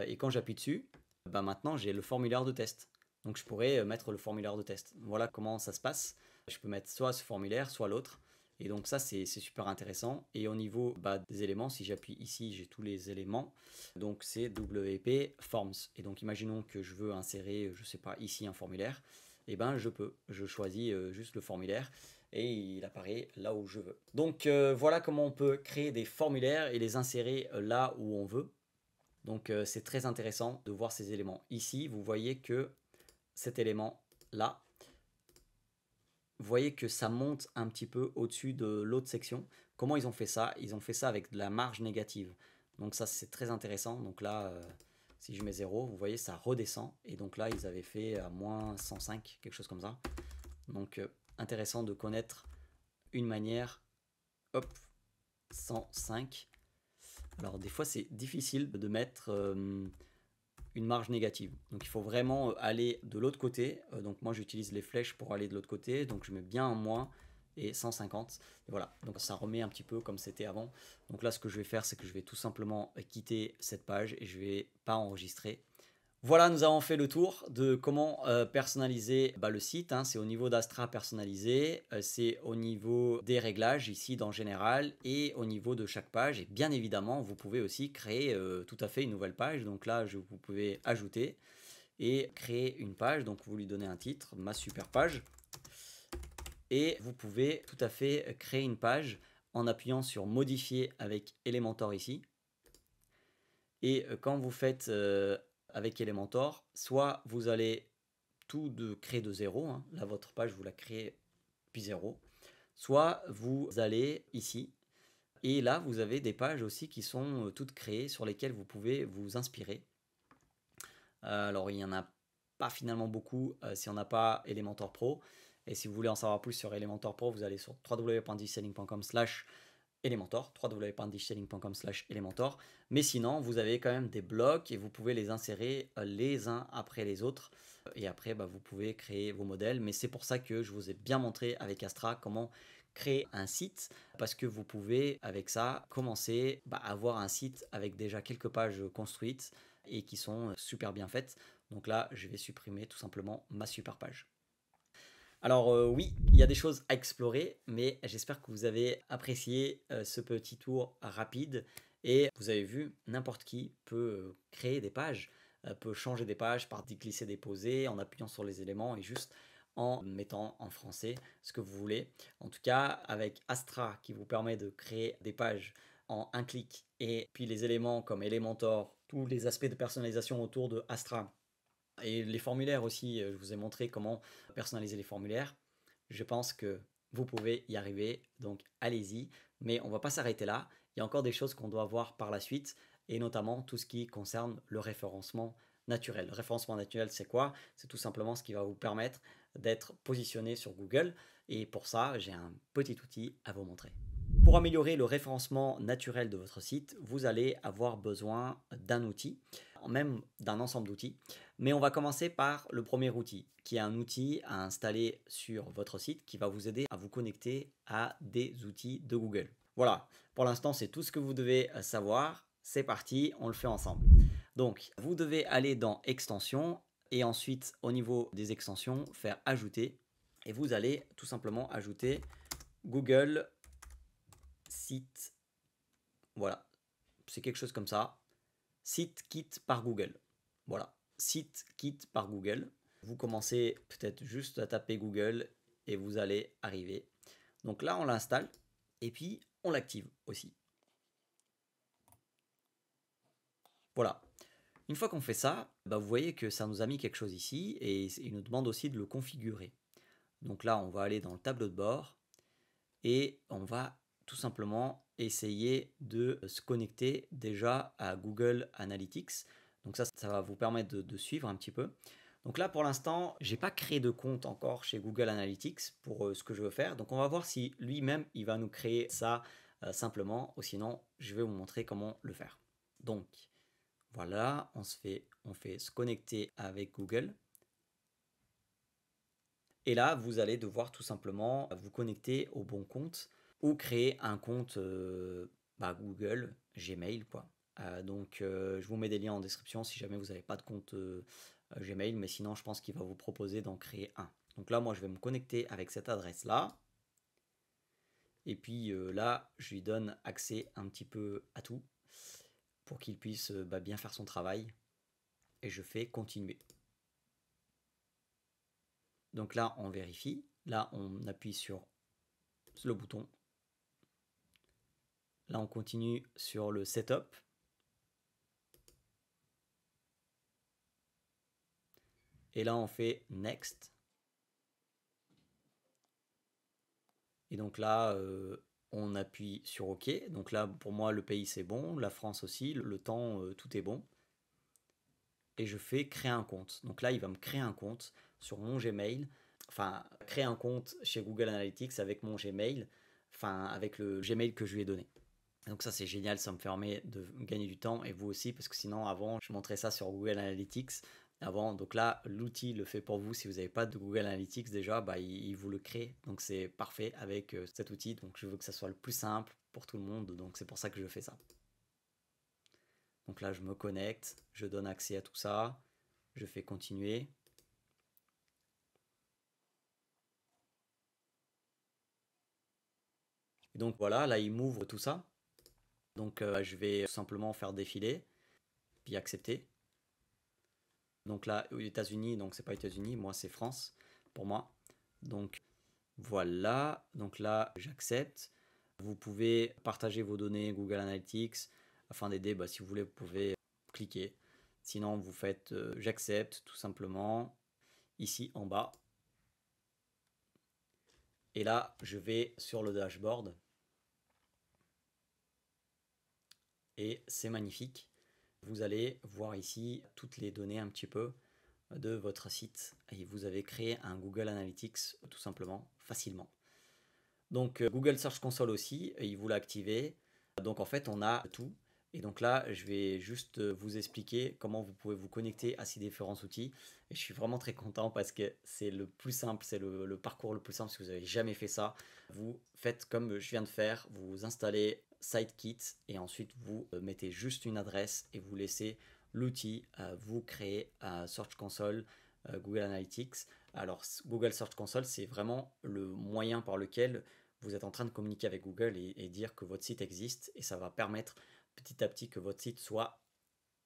et quand j'appuie dessus, maintenant j'ai le formulaire de test. Donc je pourrais mettre le formulaire de test. Voilà comment ça se passe. Je peux mettre soit ce formulaire, soit l'autre. Et donc ça c'est super intéressant. Et au niveau des éléments, si j'appuie ici, j'ai tous les éléments. Donc c'est WP Forms. Et donc imaginons que je veux insérer, je sais pas, ici un formulaire. Et je peux. Je choisis juste le formulaire et il apparaît là où je veux. Donc voilà comment on peut créer des formulaires et les insérer là où on veut. Donc c'est très intéressant de voir ces éléments. Ici, vous voyez que cet élément là, vous voyez que ça monte un petit peu au-dessus de l'autre section. Comment ils ont fait ça? Ils ont fait ça avec de la marge négative. Donc ça c'est très intéressant. Donc là, si je mets 0, vous voyez ça redescend. Et donc là ils avaient fait à moins 105, quelque chose comme ça. Donc intéressant de connaître une manière. Hop, 105. Alors des fois c'est difficile de mettre une marge négative. Donc il faut vraiment aller de l'autre côté. Donc moi j'utilise les flèches pour aller de l'autre côté. Donc je mets bien un moins et 150. Et voilà, donc ça remet un petit peu comme c'était avant. Donc là ce que je vais faire, c'est que je vais tout simplement quitter cette page et je vais pas enregistrer. Voilà, nous avons fait le tour de comment personnaliser le site, hein. C'est au niveau d'Astra personnalisé, c'est au niveau des réglages ici dans général et au niveau de chaque page. Et bien évidemment, vous pouvez aussi créer tout à fait une nouvelle page. Donc là, vous pouvez ajouter et créer une page. Donc vous lui donnez un titre, ma super page. Et vous pouvez tout à fait créer une page en appuyant sur modifier avec Elementor ici. Et quand vous faites avec Elementor, soit vous allez créer de zéro, hein. Là votre page vous la créez puis zéro, soit vous allez ici et là vous avez des pages aussi qui sont toutes créées sur lesquelles vous pouvez vous inspirer. Alors il n'y en a pas finalement beaucoup si on n'a pas Elementor Pro, et si vous voulez en savoir plus sur Elementor Pro, vous allez sur www.digiselling.com/Elementor, www.digiselling.com/Elementor. Mais sinon, vous avez quand même des blocs et vous pouvez les insérer les uns après les autres. Et après, vous pouvez créer vos modèles. Mais c'est pour ça que je vous ai bien montré avec Astra comment créer un site, parce que vous pouvez avec ça commencer à avoir un site avec déjà quelques pages construites et qui sont super bien faites. Donc là, je vais supprimer tout simplement ma super page. Alors oui, il y a des choses à explorer, mais j'espère que vous avez apprécié ce petit tour rapide. Et vous avez vu, n'importe qui peut créer des pages, peut changer des pages par glisser, déposer, en appuyant sur les éléments et juste en mettant en français ce que vous voulez. En tout cas, avec Astra qui vous permet de créer des pages en un clic, et puis les éléments comme Elementor, tous les aspects de personnalisation autour de Astra, et les formulaires aussi, je vous ai montré comment personnaliser les formulaires. Je pense que vous pouvez y arriver, donc allez-y. Mais on ne va pas s'arrêter là. Il y a encore des choses qu'on doit voir par la suite, et notamment tout ce qui concerne le référencement naturel. Le référencement naturel, c'est quoi? C'est tout simplement ce qui va vous permettre d'être positionné sur Google. Et pour ça, j'ai un petit outil à vous montrer. Pour améliorer le référencement naturel de votre site, vous allez avoir besoin d'un outil, même d'un ensemble d'outils. Mais on va commencer par le premier outil, qui est un outil à installer sur votre site qui va vous aider à vous connecter à des outils de Google. Voilà, pour l'instant, c'est tout ce que vous devez savoir. C'est parti, on le fait ensemble. Donc, vous devez aller dans Extensions et ensuite, au niveau des extensions, faire Ajouter. Et vous allez tout simplement ajouter Google Site. Voilà, c'est quelque chose comme ça. Site Kit par Google. Voilà, Site Kit par Google. Vous commencez peut-être juste à taper Google et vous allez arriver. Donc là, on l'installe et puis on l'active aussi. Voilà. Une fois qu'on fait ça, vous voyez que ça nous a mis quelque chose ici et il nous demande aussi de le configurer. Donc là, on va aller dans le tableau de bord et on va tout simplement essayer de se connecter déjà à Google Analytics. Donc ça va vous permettre de suivre un petit peu. Donc là, pour l'instant, j'ai pas créé de compte encore chez Google Analytics pour ce que je veux faire. Donc on va voir si lui-même, il va nous créer ça simplement, ou sinon, je vais vous montrer comment le faire. Donc voilà, on fait se connecter avec Google. Et là, vous allez devoir tout simplement vous connecter au bon compte ou créer un compte Google, Gmail, quoi. Je vous mets des liens en description si jamais vous n'avez pas de compte Gmail, mais sinon, je pense qu'il va vous proposer d'en créer un. Donc là, moi, je vais me connecter avec cette adresse-là. Et puis là, je lui donne accès un petit peu à tout pour qu'il puisse bien faire son travail. Et je fais continuer. Donc là, on vérifie. Là, on appuie sur le bouton. Là, on continue sur le setup. Et là, on fait next. Et donc là, on appuie sur OK. Donc là, pour moi, le pays, c'est bon. La France aussi. Le temps, tout est bon. Et je fais créer un compte. Donc là, il va me créer un compte sur mon Gmail. Enfin, créer un compte chez Google Analytics avec mon Gmail. Enfin, avec le Gmail que je lui ai donné. Donc ça, c'est génial. Ça me permet de gagner du temps. Et vous aussi, parce que sinon, avant, je montrais ça sur Google Analytics. Avant, donc là, l'outil le fait pour vous. Si vous n'avez pas de Google Analytics déjà, il vous le crée. Donc c'est parfait avec cet outil. Donc je veux que ça soit le plus simple pour tout le monde. Donc c'est pour ça que je fais ça. Donc là, je me connecte, je donne accès à tout ça. je fais continuer. Et donc voilà, là il m'ouvre tout ça. Donc je vais simplement faire défiler, puis accepter. Donc là, aux États-Unis, donc c'est pas États-Unis, moi c'est France pour moi. Donc voilà, donc là j'accepte. Vous pouvez partager vos données Google Analytics afin d'aider, si vous voulez, vous pouvez cliquer. Sinon, vous faites j'accepte tout simplement ici en bas. Et là, je vais sur le dashboard. Et c'est magnifique. Vous allez voir ici toutes les données un petit peu de votre site. Et vous avez créé un Google Analytics tout simplement, facilement. Donc Google Search Console aussi, il vous l'a activé. Donc en fait, on a tout. Et donc là, je vais juste vous expliquer comment vous pouvez vous connecter à ces différents outils. Et je suis vraiment très content parce que c'est le plus simple, c'est le parcours le plus simple. Si vous n'avez jamais fait ça, vous faites comme je viens de faire, vous installez SiteKit et ensuite vous mettez juste une adresse et vous laissez l'outil vous créer Search Console, Google Analytics. Alors Google Search Console, c'est vraiment le moyen par lequel vous êtes en train de communiquer avec Google et dire que votre site existe et ça va permettre petit à petit que votre site soit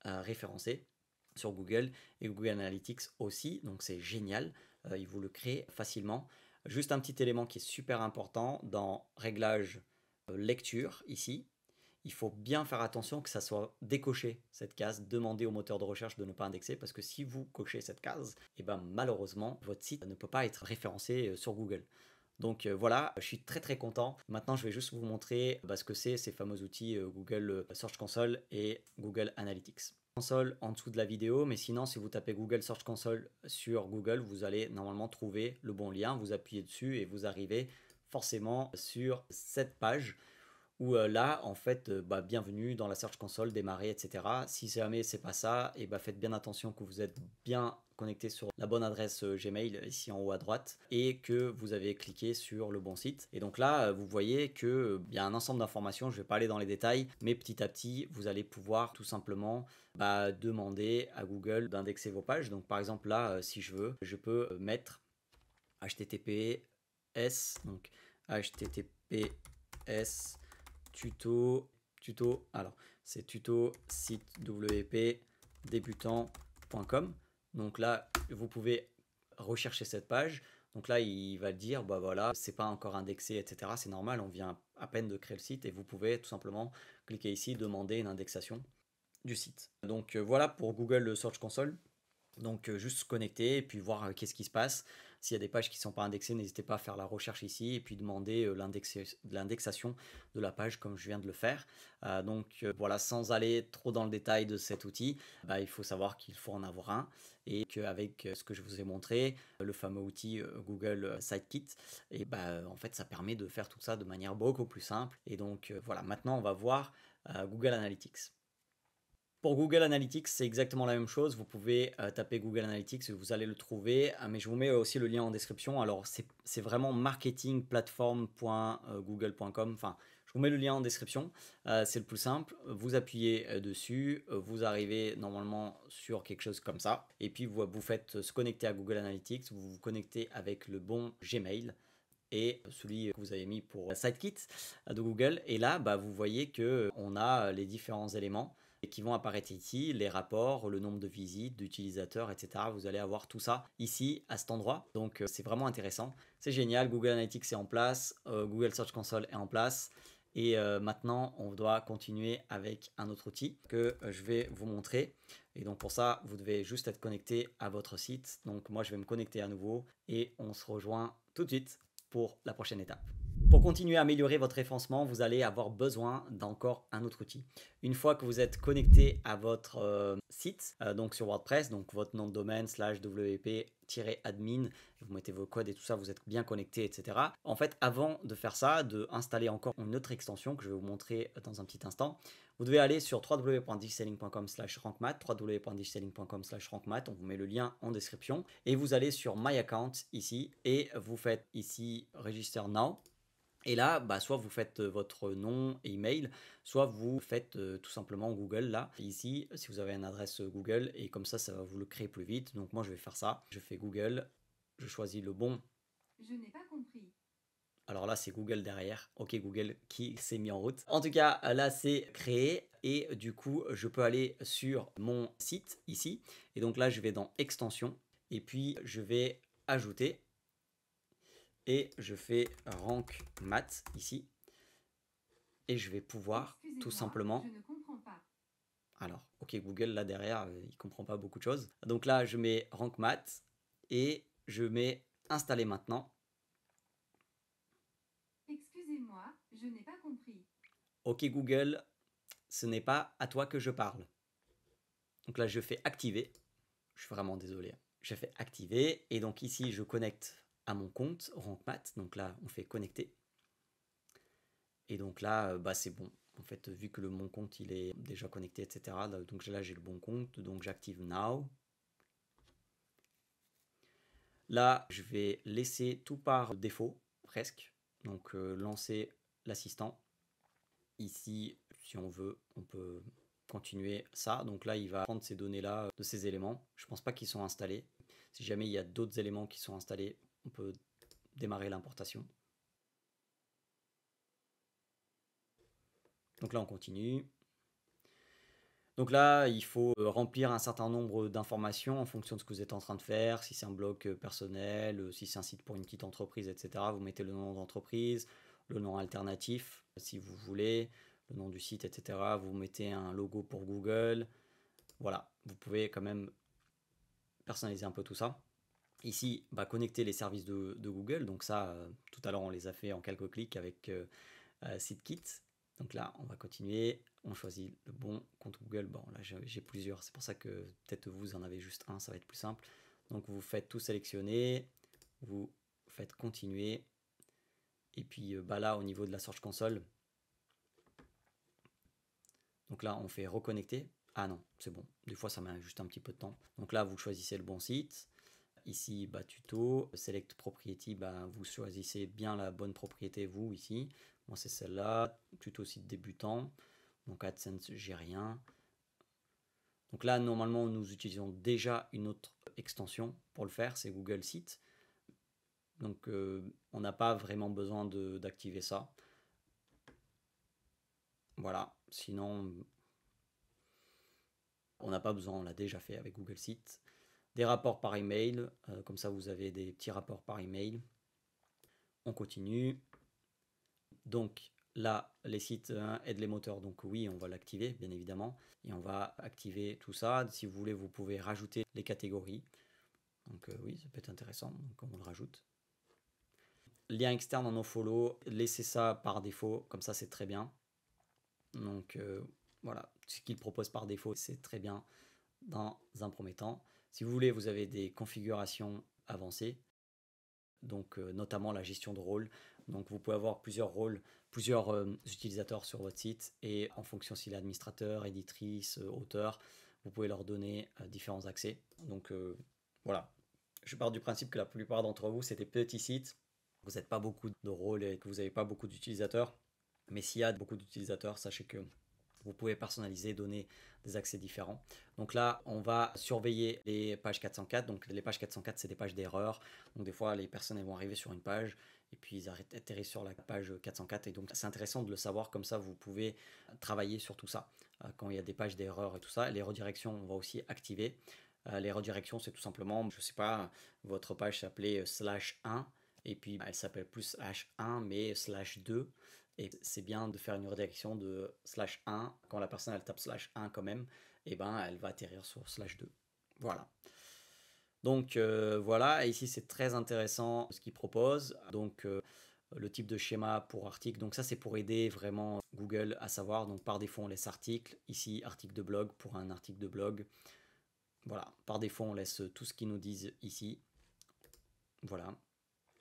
référencé sur Google et Google Analytics aussi. Donc c'est génial, il vous le crée facilement. Juste un petit élément qui est super important dans réglage lecture ici. Il faut bien faire attention que ça soit décoché, cette case, demander au moteur de recherche de ne pas indexer, parce que si vous cochez cette case, et malheureusement, votre site ne peut pas être référencé sur Google. Donc voilà, je suis très très content. Maintenant, je vais juste vous montrer ce que c'est ces fameux outils Google Search Console et Google Analytics. Console en dessous de la vidéo, mais sinon, si vous tapez Google Search Console sur Google, vous allez normalement trouver le bon lien. Vous appuyez dessus et vous arrivez forcément sur cette page où là, en fait, bienvenue dans la Search Console, démarrer, etc. Si jamais c'est pas ça, et faites bien attention que vous êtes bien connecté sur la bonne adresse Gmail ici en haut à droite et que vous avez cliqué sur le bon site. Et donc là, vous voyez que il y a un ensemble d'informations. Je vais pas aller dans les détails, mais petit à petit, vous allez pouvoir tout simplement demander à Google d'indexer vos pages. Donc par exemple là, si je veux, je peux mettre HTTPS, donc HTTPS alors c'est tuto site WP débutant.com. Donc là, vous pouvez rechercher cette page. Donc là, il va dire, voilà, c'est pas encore indexé, etc. C'est normal, on vient à peine de créer le site et vous pouvez tout simplement cliquer ici, demander une indexation du site. Donc voilà pour Google Search Console. Donc juste se connecter et puis voir qu'est-ce qui se passe. S'il y a des pages qui ne sont pas indexées, n'hésitez pas à faire la recherche ici et puis demander l'indexation de la page comme je viens de le faire. Donc voilà, sans aller trop dans le détail de cet outil, il faut savoir qu'il faut en avoir un et qu'avec ce que je vous ai montré, le fameux outil Google SiteKit, et en fait ça permet de faire tout ça de manière beaucoup plus simple. Et donc voilà, maintenant on va voir Google Analytics. Pour Google Analytics, c'est exactement la même chose. Vous pouvez taper Google Analytics et vous allez le trouver. Mais je vous mets aussi le lien en description. Alors, c'est vraiment marketingplatform.google.com. Enfin, je vous mets le lien en description. C'est le plus simple. Vous appuyez dessus. Vous arrivez normalement sur quelque chose comme ça. Et puis, vous faites se connecter à Google Analytics. Vous vous connectez avec le bon Gmail et celui que vous avez mis pour SiteKit de Google. Et là, vous voyez qu'on a les différents éléments qui vont apparaître ici, les rapports, le nombre de visites, d'utilisateurs, etc. Vous allez avoir tout ça ici, à cet endroit. Donc, c'est vraiment intéressant. C'est génial. Google Analytics est en place. Google Search Console est en place. Et maintenant, on doit continuer avec un autre outil que je vais vous montrer. Et donc, pour ça, vous devez juste être connecté à votre site. Donc, moi, je vais me connecter à nouveau et on se rejoint tout de suite pour la prochaine étape. Pour continuer à améliorer votre référencement, vous allez avoir besoin d'encore un autre outil. Une fois que vous êtes connecté à votre site, donc sur WordPress, donc votre nom de domaine /wp-admin, vous mettez vos codes et tout ça, vous êtes bien connecté, etc. En fait, avant de faire ça, d'installer encore une autre extension que je vais vous montrer dans un petit instant, vous devez aller sur www.digiselling.com/rankmath, www.digiselling.com/rankmath, on vous met le lien en description, et vous allez sur My Account ici, et vous faites ici Register Now. Et là, bah, soit vous faites votre nom et email, soit vous faites tout simplement Google là, ici, si vous avez une adresse Google, et comme ça va vous le créer plus vite. Donc moi, je vais faire ça. Je fais Google, je choisis le bon. Je n'ai pas compris. Alors là, c'est Google derrière. Ok, Google qui s'est mis en route. En tout cas, là, c'est créé. Et du coup, je peux aller sur mon site ici. Et donc là, je vais dans Extension. Et puis, je vais ajouter. Et je fais Rank Math ici. Et je vais pouvoir tout Excusez-moi, je simplement... ne comprends pas. Alors, ok, Google là derrière, il comprend pas beaucoup de choses. Donc là, je mets Rank Math. Et je mets Installer maintenant. Excusez-moi, je n'ai pas compris. Ok, Google, ce n'est pas à toi que je parle. Donc là, je fais activer. Je suis vraiment désolé. Je fais activer. Et donc ici, je connecte à mon compte RankMath. Donc là, on fait connecter. Et donc là, bah, c'est bon. En fait, vu que mon compte il est déjà connecté, etc. Donc là, j'ai le bon compte. Donc j'active Now. Là, je vais laisser tout par défaut, presque. Donc lancer l'assistant. Ici, si on veut, on peut continuer ça. Donc là, il va prendre ces données-là de ces éléments. Je ne pense pas qu'ils sont installés. Si jamais il y a d'autres éléments qui sont installés, on peut démarrer l'importation. Donc là, on continue. Donc là, il faut remplir un certain nombre d'informations en fonction de ce que vous êtes en train de faire. Si c'est un blog personnel, si c'est un site pour une petite entreprise, etc. Vous mettez le nom d'entreprise, le nom alternatif, si vous voulez, le nom du site, etc. Vous mettez un logo pour Google. Voilà, vous pouvez quand même personnaliser un peu tout ça. Ici, bah, connecter les services de Google. Donc ça, tout à l'heure, on les a fait en quelques clics avec SiteKit. Donc là, on va continuer. On choisit le bon compte Google. Bon, là, j'ai plusieurs. C'est pour ça que peut-être vous en avez juste un. Ça va être plus simple. Donc, vous faites tout sélectionner. Vous faites continuer. Et puis bah, là, au niveau de la Search Console, donc là, on fait reconnecter. Ah non, c'est bon. Des fois, ça met juste un petit peu de temps. Donc là, vous choisissez le bon site. Ici, bah, tuto, select propriété, bah, vous choisissez bien la bonne propriété, vous, ici. Moi, c'est celle-là, tuto site débutant. Donc AdSense, j'ai rien. Donc là, normalement, nous utilisons déjà une autre extension pour le faire, c'est Google Site. Donc on n'a pas vraiment besoin d'activer ça. Voilà, sinon, on n'a pas besoin, on l'a déjà fait avec Google Site. Des rapports par email, comme ça vous avez des petits rapports par email. On continue. Donc là, les sites aident les moteurs, donc oui, on va l'activer, bien évidemment. Et on va activer tout ça. Si vous voulez, vous pouvez rajouter les catégories. Donc oui, ça peut être intéressant, donc on le rajoute. Lien externe en nofollow, laissez ça par défaut, comme ça c'est très bien. Donc voilà, ce qu'il propose par défaut, c'est très bien dans un premier temps. Si vous voulez, vous avez des configurations avancées, donc notamment la gestion de rôles. Donc vous pouvez avoir plusieurs rôles, plusieurs utilisateurs sur votre site, et en fonction s'il est administrateur, éditrice, auteur, vous pouvez leur donner différents accès. Donc voilà, je pars du principe que la plupart d'entre vous, c'est des petits sites, vous n'êtes pas beaucoup de rôles et que vous n'avez pas beaucoup d'utilisateurs. Mais s'il y a beaucoup d'utilisateurs, sachez que vous pouvez personnaliser, donner des accès différents. Donc là, on va surveiller les pages 404. Donc les pages 404, c'est des pages d'erreur. Donc des fois, les personnes elles vont arriver sur une page et puis ils atterrissent sur la page 404. Et donc c'est intéressant de le savoir, comme ça vous pouvez travailler sur tout ça. Quand il y a des pages d'erreur et tout ça, les redirections, on va aussi activer. Les redirections, c'est tout simplement, je ne sais pas, votre page s'appelait /1 et puis elle s'appelle plus /1 mais /2. Et c'est bien de faire une redirection de /1. Quand la personne elle tape /1 quand même, et ben elle va atterrir sur /2. Voilà. Donc voilà, et ici c'est très intéressant ce qu'il propose. Donc le type de schéma pour article. Donc ça c'est pour aider vraiment Google à savoir. Donc par défaut on laisse article. Ici article de blog pour un article de blog. Voilà, par défaut on laisse tout ce qu'ils nous disent ici. Voilà.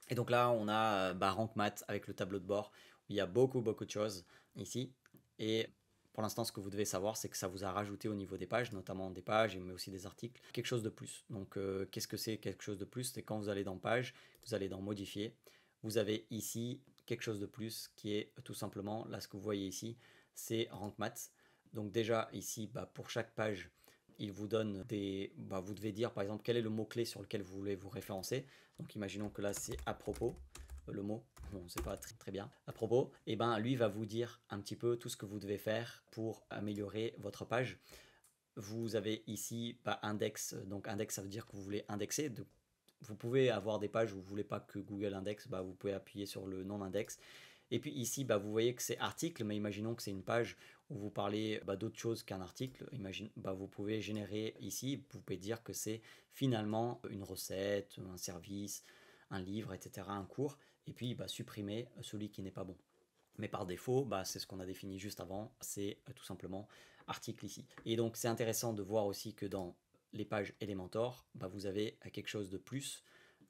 Et donc là, on a Rank Math avec le tableau de bord. Où il y a beaucoup de choses ici. Et pour l'instant, ce que vous devez savoir, c'est que ça vous a rajouté au niveau des pages, notamment des pages, mais aussi des articles, quelque chose de plus. Donc, qu'est-ce que c'est quelque chose de plus? C'est quand vous allez dans page, vous allez dans modifier. Vous avez ici quelque chose de plus qui est tout simplement, là ce que vous voyez ici, c'est Rank Maths. Donc déjà ici, pour chaque page, il vous donne vous devez dire par exemple quel est le mot-clé sur lequel vous voulez vous référencer. Donc imaginons que là c'est à propos, le mot, bon c'est pas très bien, à propos, et lui va vous dire un petit peu tout ce que vous devez faire pour améliorer votre page. Vous avez ici index, donc index ça veut dire que vous voulez indexer. Donc, vous pouvez avoir des pages où vous ne voulez pas que Google indexe, vous pouvez appuyer sur le non-index. Et puis ici, vous voyez que c'est article, mais imaginons que c'est une page où vous parlez d'autre chose qu'un article. Vous pouvez générer ici, vous pouvez dire que c'est finalement une recette, un service, un livre, etc., un cours, et puis supprimer celui qui n'est pas bon. Mais par défaut, c'est ce qu'on a défini juste avant, c'est tout simplement article ici. Et donc c'est intéressant de voir aussi que dans les pages Elementor, vous avez quelque chose de plus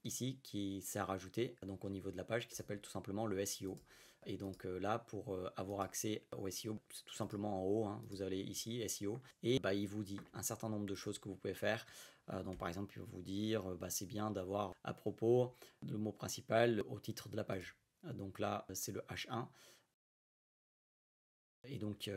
ici qui s'est rajouté donc au niveau de la page qui s'appelle tout simplement le SEO. Et donc là, pour avoir accès au SEO, c'est tout simplement en haut, vous allez ici, SEO, et il vous dit un certain nombre de choses que vous pouvez faire. Donc par exemple, il va vous dire, c'est bien d'avoir à propos le mot principal au titre de la page. Donc là, c'est le H1. Et donc,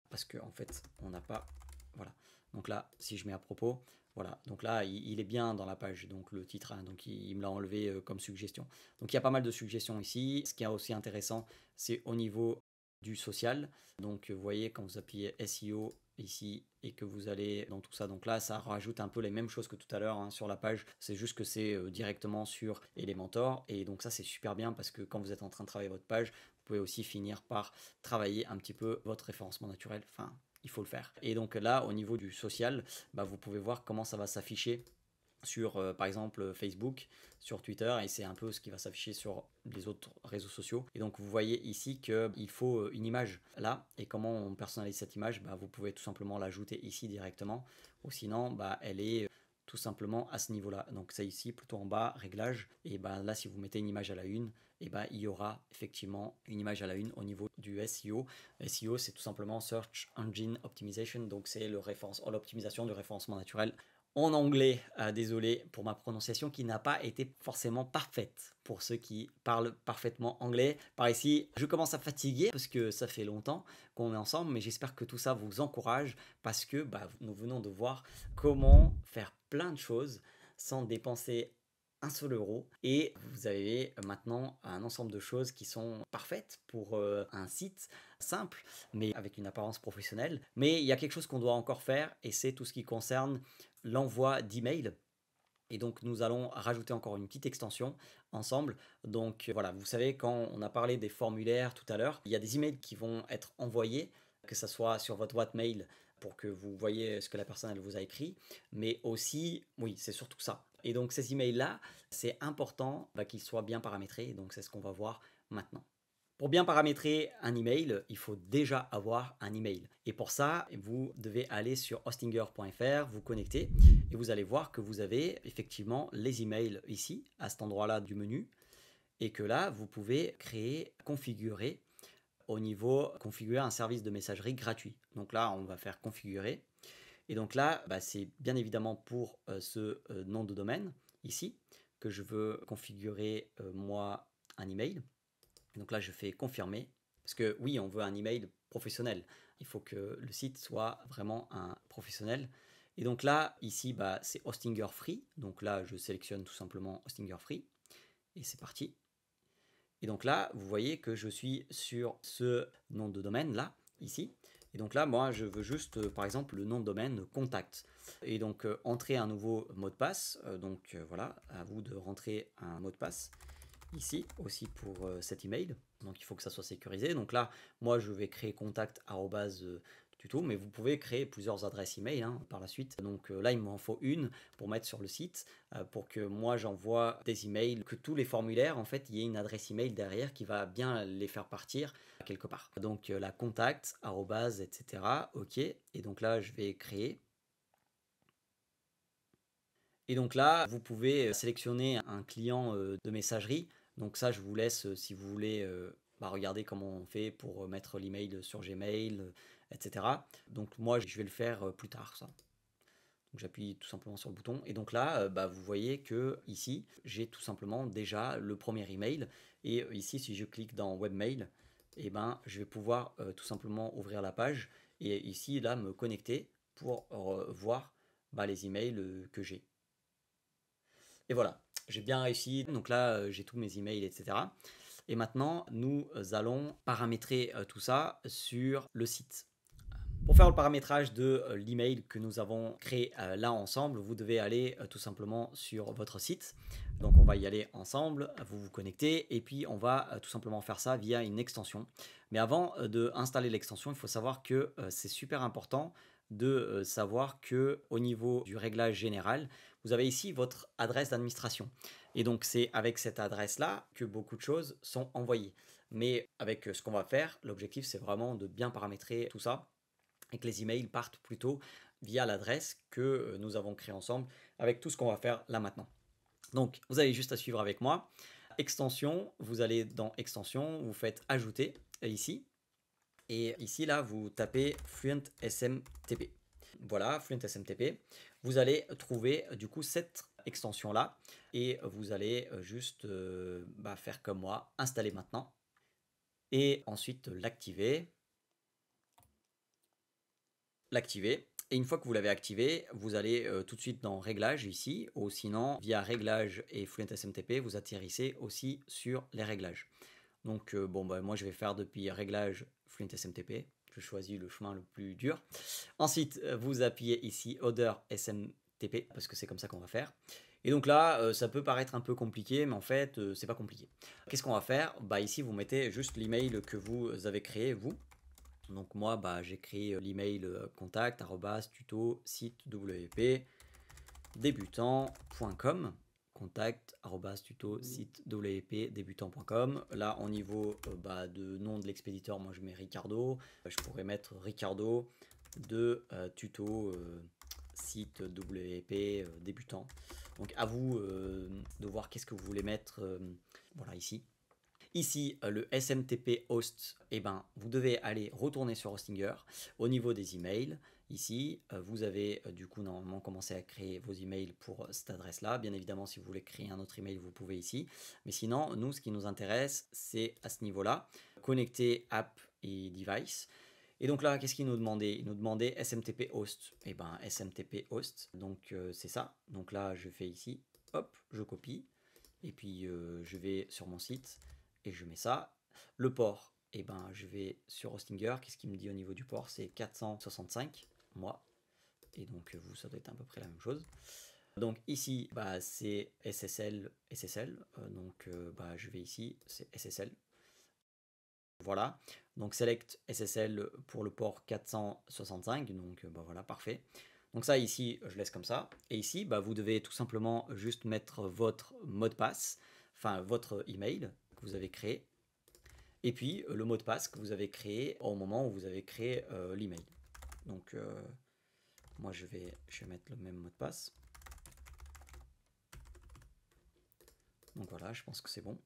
parce que en fait, on n'a pas... Voilà. Donc là, si je mets à propos, voilà. Donc là, il est bien dans la page, donc le titre, donc il me l'a enlevé comme suggestion. Donc il y a pas mal de suggestions ici. Ce qui est aussi intéressant, c'est au niveau du social. Donc vous voyez, quand vous appuyez SEO ici et que vous allez dans tout ça, donc là, ça rajoute un peu les mêmes choses que tout à l'heure sur la page. C'est juste que c'est directement sur Elementor. Et donc ça, c'est super bien parce que quand vous êtes en train de travailler votre page, vous pouvez aussi finir par travailler un petit peu votre référencement naturel. Enfin, il faut le faire. Et donc là, au niveau du social, vous pouvez voir comment ça va s'afficher sur par exemple Facebook, sur Twitter, et c'est un peu ce qui va s'afficher sur les autres réseaux sociaux. Et donc vous voyez ici qu'il faut une image là, et comment on personnalise cette image, vous pouvez tout simplement l'ajouter ici directement, ou sinon elle est tout simplement à ce niveau-là. Donc c'est ici plutôt en bas, réglage, et là si vous mettez une image à la une, et il y aura effectivement une image à la une au niveau du SEO. SEO, c'est tout simplement Search Engine Optimization, donc c'est l'optimisation du référencement naturel en anglais. Désolé pour ma prononciation qui n'a pas été forcément parfaite pour ceux qui parlent parfaitement anglais. Par ici, je commence à fatiguer parce que ça fait longtemps qu'on est ensemble, mais j'espère que tout ça vous encourage parce que nous venons de voir comment faire plein de choses sans dépenser un seul euro, et vous avez maintenant un ensemble de choses qui sont parfaites pour un site simple mais avec une apparence professionnelle. Mais il y a quelque chose qu'on doit encore faire, et c'est tout ce qui concerne l'envoi d'emails. Et donc nous allons rajouter encore une petite extension ensemble. Donc voilà, vous savez, quand on a parlé des formulaires tout à l'heure, il y a des emails qui vont être envoyés, que ce soit sur votre boîte mail pour que vous voyez ce que la personne elle vous a écrit, mais aussi, oui, c'est surtout ça. Et donc ces emails-là, c'est important qu'ils soient bien paramétrés, donc c'est ce qu'on va voir maintenant. Pour bien paramétrer un email, il faut déjà avoir un email. Et pour ça, vous devez aller sur hostinger.fr, vous connecter, et vous allez voir que vous avez effectivement les emails ici, à cet endroit-là du menu, et que là, vous pouvez configurer un service de messagerie gratuit. Donc là, on va faire configurer. Et donc là, c'est bien évidemment pour ce nom de domaine ici que je veux configurer moi un email. Donc là, je fais confirmer, parce que oui, on veut un email professionnel. Il faut que le site soit vraiment un professionnel. Et donc là, ici, c'est Hostinger Free. Donc là, je sélectionne tout simplement Hostinger Free. Et c'est parti. Et donc là, vous voyez que je suis sur ce nom de domaine là, ici. Et donc là, moi, je veux juste, par exemple, le nom de domaine contact. Et donc, entrer un nouveau mot de passe. Donc voilà, à vous de rentrer un mot de passe ici aussi pour cet email. Donc il faut que ça soit sécurisé. Donc là, moi je vais créer contact @tuto, mais vous pouvez créer plusieurs adresses email par la suite. Donc là, il m'en faut une pour mettre sur le site, pour que moi j'envoie des emails, que tous les formulaires, en fait, il y ait une adresse email derrière qui va bien les faire partir quelque part. Donc la contact, etc. Ok. Et donc là, je vais créer. Et donc là, vous pouvez sélectionner un client de messagerie. Donc ça, je vous laisse si vous voulez regarder comment on fait pour mettre l'email sur Gmail, etc. Donc moi, je vais le faire plus tard, ça. Donc j'appuie tout simplement sur le bouton et donc là, vous voyez que ici, j'ai tout simplement déjà le premier email et ici, si je clique dans Webmail, et ben, je vais pouvoir tout simplement ouvrir la page et ici, là, me connecter pour voir les emails que j'ai. Et voilà, j'ai bien réussi. Donc là, j'ai tous mes emails, etc. Et maintenant, nous allons paramétrer tout ça sur le site. Pour faire le paramétrage de l'email que nous avons créé là ensemble, vous devez aller tout simplement sur votre site. Donc on va y aller ensemble, vous vous connectez et puis on va tout simplement faire ça via une extension. Mais avant d'installer l'extension, il faut savoir que c'est super important de savoir que au niveau du réglage général, vous avez ici votre adresse d'administration. Et donc c'est avec cette adresse-là que beaucoup de choses sont envoyées. Mais avec ce qu'on va faire, l'objectif c'est vraiment de bien paramétrer tout ça et que les emails partent plutôt via l'adresse que nous avons créée ensemble avec tout ce qu'on va faire là maintenant. Donc, vous avez juste à suivre avec moi. Extension, vous allez dans Extension, vous faites Ajouter ici. Et ici, là, vous tapez Fluent SMTP. Voilà, Fluent SMTP. Vous allez trouver du coup cette extension-là et vous allez juste faire comme moi, installer maintenant et ensuite l'activer. Et une fois que vous l'avez activé, vous allez tout de suite dans Réglages ici, ou sinon via Réglages et Fluent SMTP, vous atterrissez aussi sur les réglages. Donc moi je vais faire depuis Réglages Fluent SMTP, je choisis le chemin le plus dur. Ensuite, vous appuyez ici Other SMTP, parce que c'est comme ça qu'on va faire. Et donc là, ça peut paraître un peu compliqué, mais en fait, c'est pas compliqué. Qu'est-ce qu'on va faire? Ici, vous mettez juste l'email que vous avez créé, vous. Donc moi, j'ai créé l'email contact @tuto site wp débutant.com contact @tuto site wp débutant.com. Là, au niveau de nom de l'expéditeur, moi je mets Ricardo. Je pourrais mettre Ricardo de tuto site wp débutant. Donc à vous de voir qu'est-ce que vous voulez mettre voilà ici. Ici, le SMTP host, vous devez aller retourner sur Hostinger. Au niveau des emails, ici, vous avez du coup normalement commencé à créer vos emails pour cette adresse-là. Bien évidemment, si vous voulez créer un autre email, vous pouvez ici. Mais sinon, nous, ce qui nous intéresse, c'est à ce niveau-là, connecter app et device. Et donc là, qu'est-ce qu'il nous demandait? Il nous demandait SMTP host. SMTP host, donc c'est ça. Donc là, je fais ici, hop, je copie. Et puis, je vais sur mon site et je mets ça. Le port, je vais sur Hostinger. Qu'est-ce qu'il me dit au niveau du port? C'est 465, moi. Et donc, vous, ça doit être à peu près la même chose. Donc ici, c'est SSL. Donc, je vais ici, c'est SSL. Voilà. Donc, select SSL pour le port 465. Donc, voilà, parfait. Donc ça, ici, je laisse comme ça. Et ici, vous devez tout simplement juste mettre votre mot de passe, enfin, votre email que vous avez créé, et puis le mot de passe que vous avez créé au moment où vous avez créé l'email. Donc, moi, je vais mettre le même mot de passe. Donc voilà, je pense que c'est bon.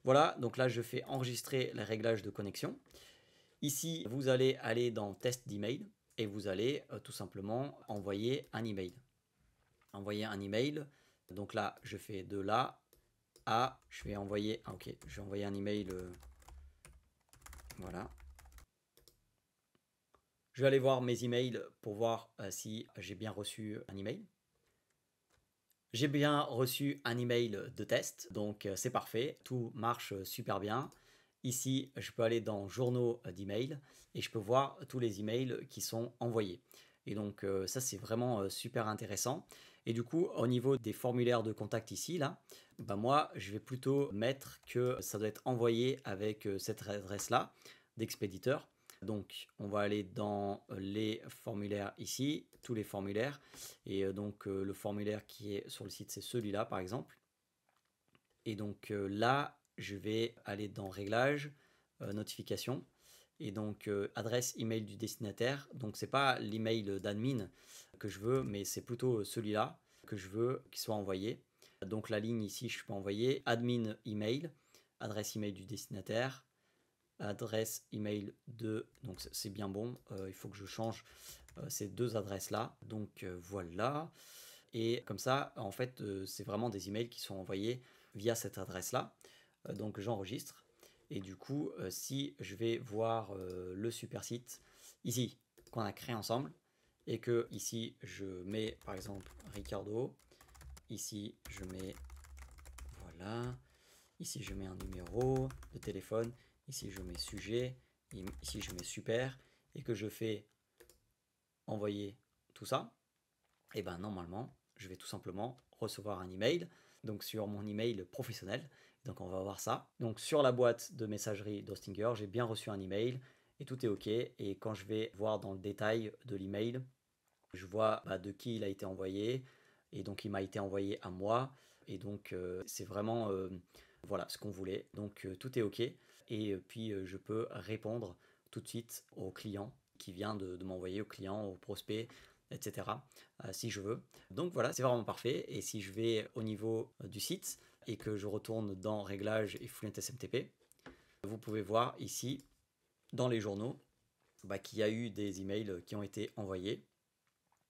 Voilà, donc là, je fais enregistrer les réglages de connexion. Ici, vous allez aller dans Test d'email et vous allez tout simplement envoyer un email. Envoyer un email. Donc là, je fais de là à, je vais envoyer, je vais envoyer un email. Voilà. Je vais aller voir mes emails pour voir si j'ai bien reçu un email. J'ai bien reçu un email de test, donc c'est parfait, tout marche super bien. Ici, je peux aller dans journaux d'email et je peux voir tous les emails qui sont envoyés. Et donc ça, c'est vraiment super intéressant. Et du coup, au niveau des formulaires de contact ici, là, moi, je vais plutôt mettre que ça doit être envoyé avec cette adresse-là d'expéditeur. Donc, on va aller dans les formulaires ici, tous les formulaires. Et donc, le formulaire qui est sur le site, c'est celui-là, par exemple. Et donc là, je vais aller dans Réglages, Notifications. Et donc, adresse email du destinataire. Donc, c'est pas l'email d'admin que je veux, mais c'est plutôt celui-là que je veux qu'il soit envoyé. Donc, la ligne ici, je peux envoyer admin email, adresse email du destinataire, adresse email de, donc c'est bien bon, il faut que je change ces deux adresses là, donc voilà, et comme ça en fait c'est vraiment des emails qui sont envoyés via cette adresse là. Donc j'enregistre, et du coup si je vais voir le super site ici qu'on a créé ensemble, et que ici je mets par exemple Ricardo, ici je mets, voilà, ici je mets un numéro de téléphone, ici je mets sujet, ici je mets super, et que je fais envoyer tout ça, et ben normalement je vais tout simplement recevoir un email, donc sur mon email professionnel. Donc on va voir ça. Donc sur la boîte de messagerie d'Hostinger, j'ai bien reçu un email et tout est ok. Et quand je vais voir dans le détail de l'email, je vois de qui il a été envoyé, et donc il m'a été envoyé à moi, et donc c'est vraiment voilà ce qu'on voulait. Donc tout est ok, et puis je peux répondre tout de suite au client qui vient de m'envoyer, au client, au prospect, etc. Si je veux. Donc voilà, c'est vraiment parfait. Et si je vais au niveau du site et que je retourne dans Réglages et Fluent SMTP, vous pouvez voir ici dans les journaux qu'il y a eu des emails qui ont été envoyés.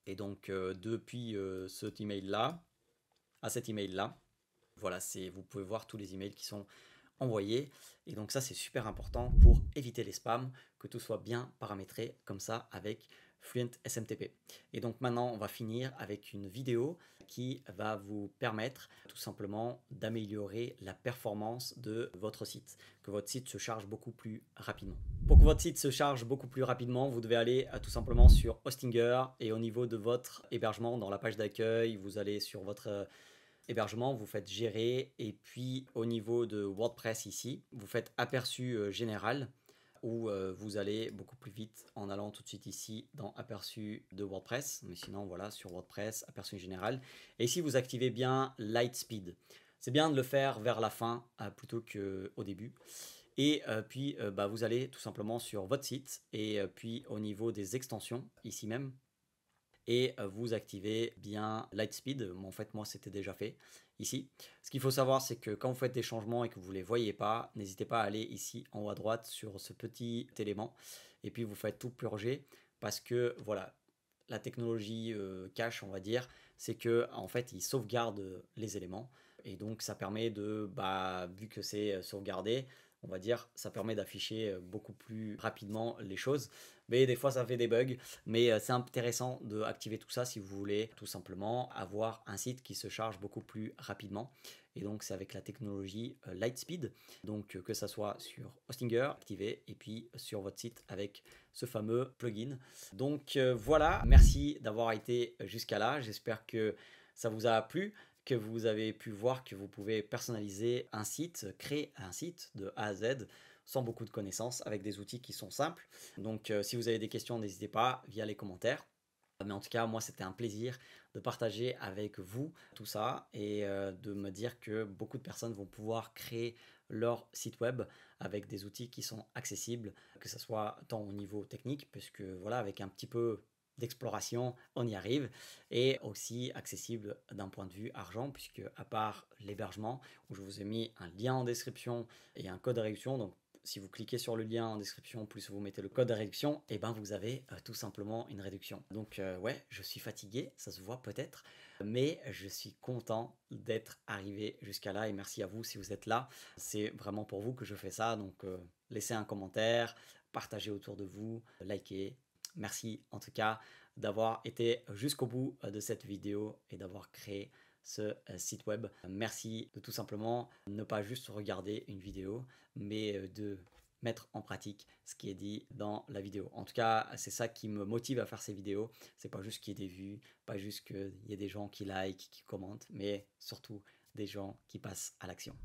Et donc depuis cet email là à cet email là, voilà, vous pouvez voir tous les emails qui sont envoyés. Et donc ça c'est super important pour éviter les spams, que tout soit bien paramétré comme ça avec Fluent SMTP. Et donc maintenant on va finir avec une vidéo qui va vous permettre tout simplement d'améliorer la performance de votre site, que votre site se charge beaucoup plus rapidement. Pour que votre site se charge beaucoup plus rapidement, vous devez aller tout simplement sur Hostinger, et au niveau de votre hébergement, dans la page d'accueil, vous allez sur votre hébergement, vous faites gérer, et puis au niveau de WordPress ici, vous faites aperçu général, où vous allez beaucoup plus vite en allant tout de suite ici dans aperçu de WordPress, mais sinon voilà, sur WordPress, aperçu général, et ici vous activez bien Lightspeed. C'est bien de le faire vers la fin plutôt qu'au début. Et puis vous allez tout simplement sur votre site, et puis au niveau des extensions ici même, et vous activez bien Lightspeed. En fait, moi, c'était déjà fait ici. Ce qu'il faut savoir, c'est que quand vous faites des changements et que vous ne les voyez pas, n'hésitez pas à aller ici en haut à droite sur ce petit élément, et puis vous faites tout purger, parce que voilà, la technologie cache, on va dire, c'est que en fait, il sauvegarde les éléments, et donc ça permet de, vu que c'est sauvegardé, on va dire, ça permet d'afficher beaucoup plus rapidement les choses. Mais des fois, ça fait des bugs. Mais c'est intéressant d'activer tout ça si vous voulez tout simplement avoir un site qui se charge beaucoup plus rapidement. Et donc, c'est avec la technologie Lightspeed. Donc, que ça soit sur Hostinger activé, et puis sur votre site avec ce fameux plugin. Donc, voilà. Merci d'avoir été jusqu'à là. J'espère que ça vous a plu, que vous avez pu voir que vous pouvez personnaliser un site, créer un site de A à Z sans beaucoup de connaissances, avec des outils qui sont simples. Donc si vous avez des questions, n'hésitez pas via les commentaires. Mais en tout cas, moi, c'était un plaisir de partager avec vous tout ça, et de me dire que beaucoup de personnes vont pouvoir créer leur site web avec des outils qui sont accessibles, que ce soit tant au niveau technique, puisque voilà, avec un petit peu d'exploration, on y arrive, et aussi accessible d'un point de vue argent, puisque à part l'hébergement, où je vous ai mis un lien en description et un code de réduction, donc si vous cliquez sur le lien en description, plus vous mettez le code de réduction, et vous avez tout simplement une réduction. Donc ouais, je suis fatigué, ça se voit peut-être, mais je suis content d'être arrivé jusqu'à là, et merci à vous si vous êtes là. C'est vraiment pour vous que je fais ça, donc laissez un commentaire, partagez autour de vous, likez. Merci en tout cas d'avoir été jusqu'au bout de cette vidéo et d'avoir créé ce site web. Merci de tout simplement ne pas juste regarder une vidéo, mais de mettre en pratique ce qui est dit dans la vidéo. En tout cas, c'est ça qui me motive à faire ces vidéos. C'est pas juste qu'il y ait des vues, pas juste qu'il y ait des gens qui like, qui commentent, mais surtout des gens qui passent à l'action.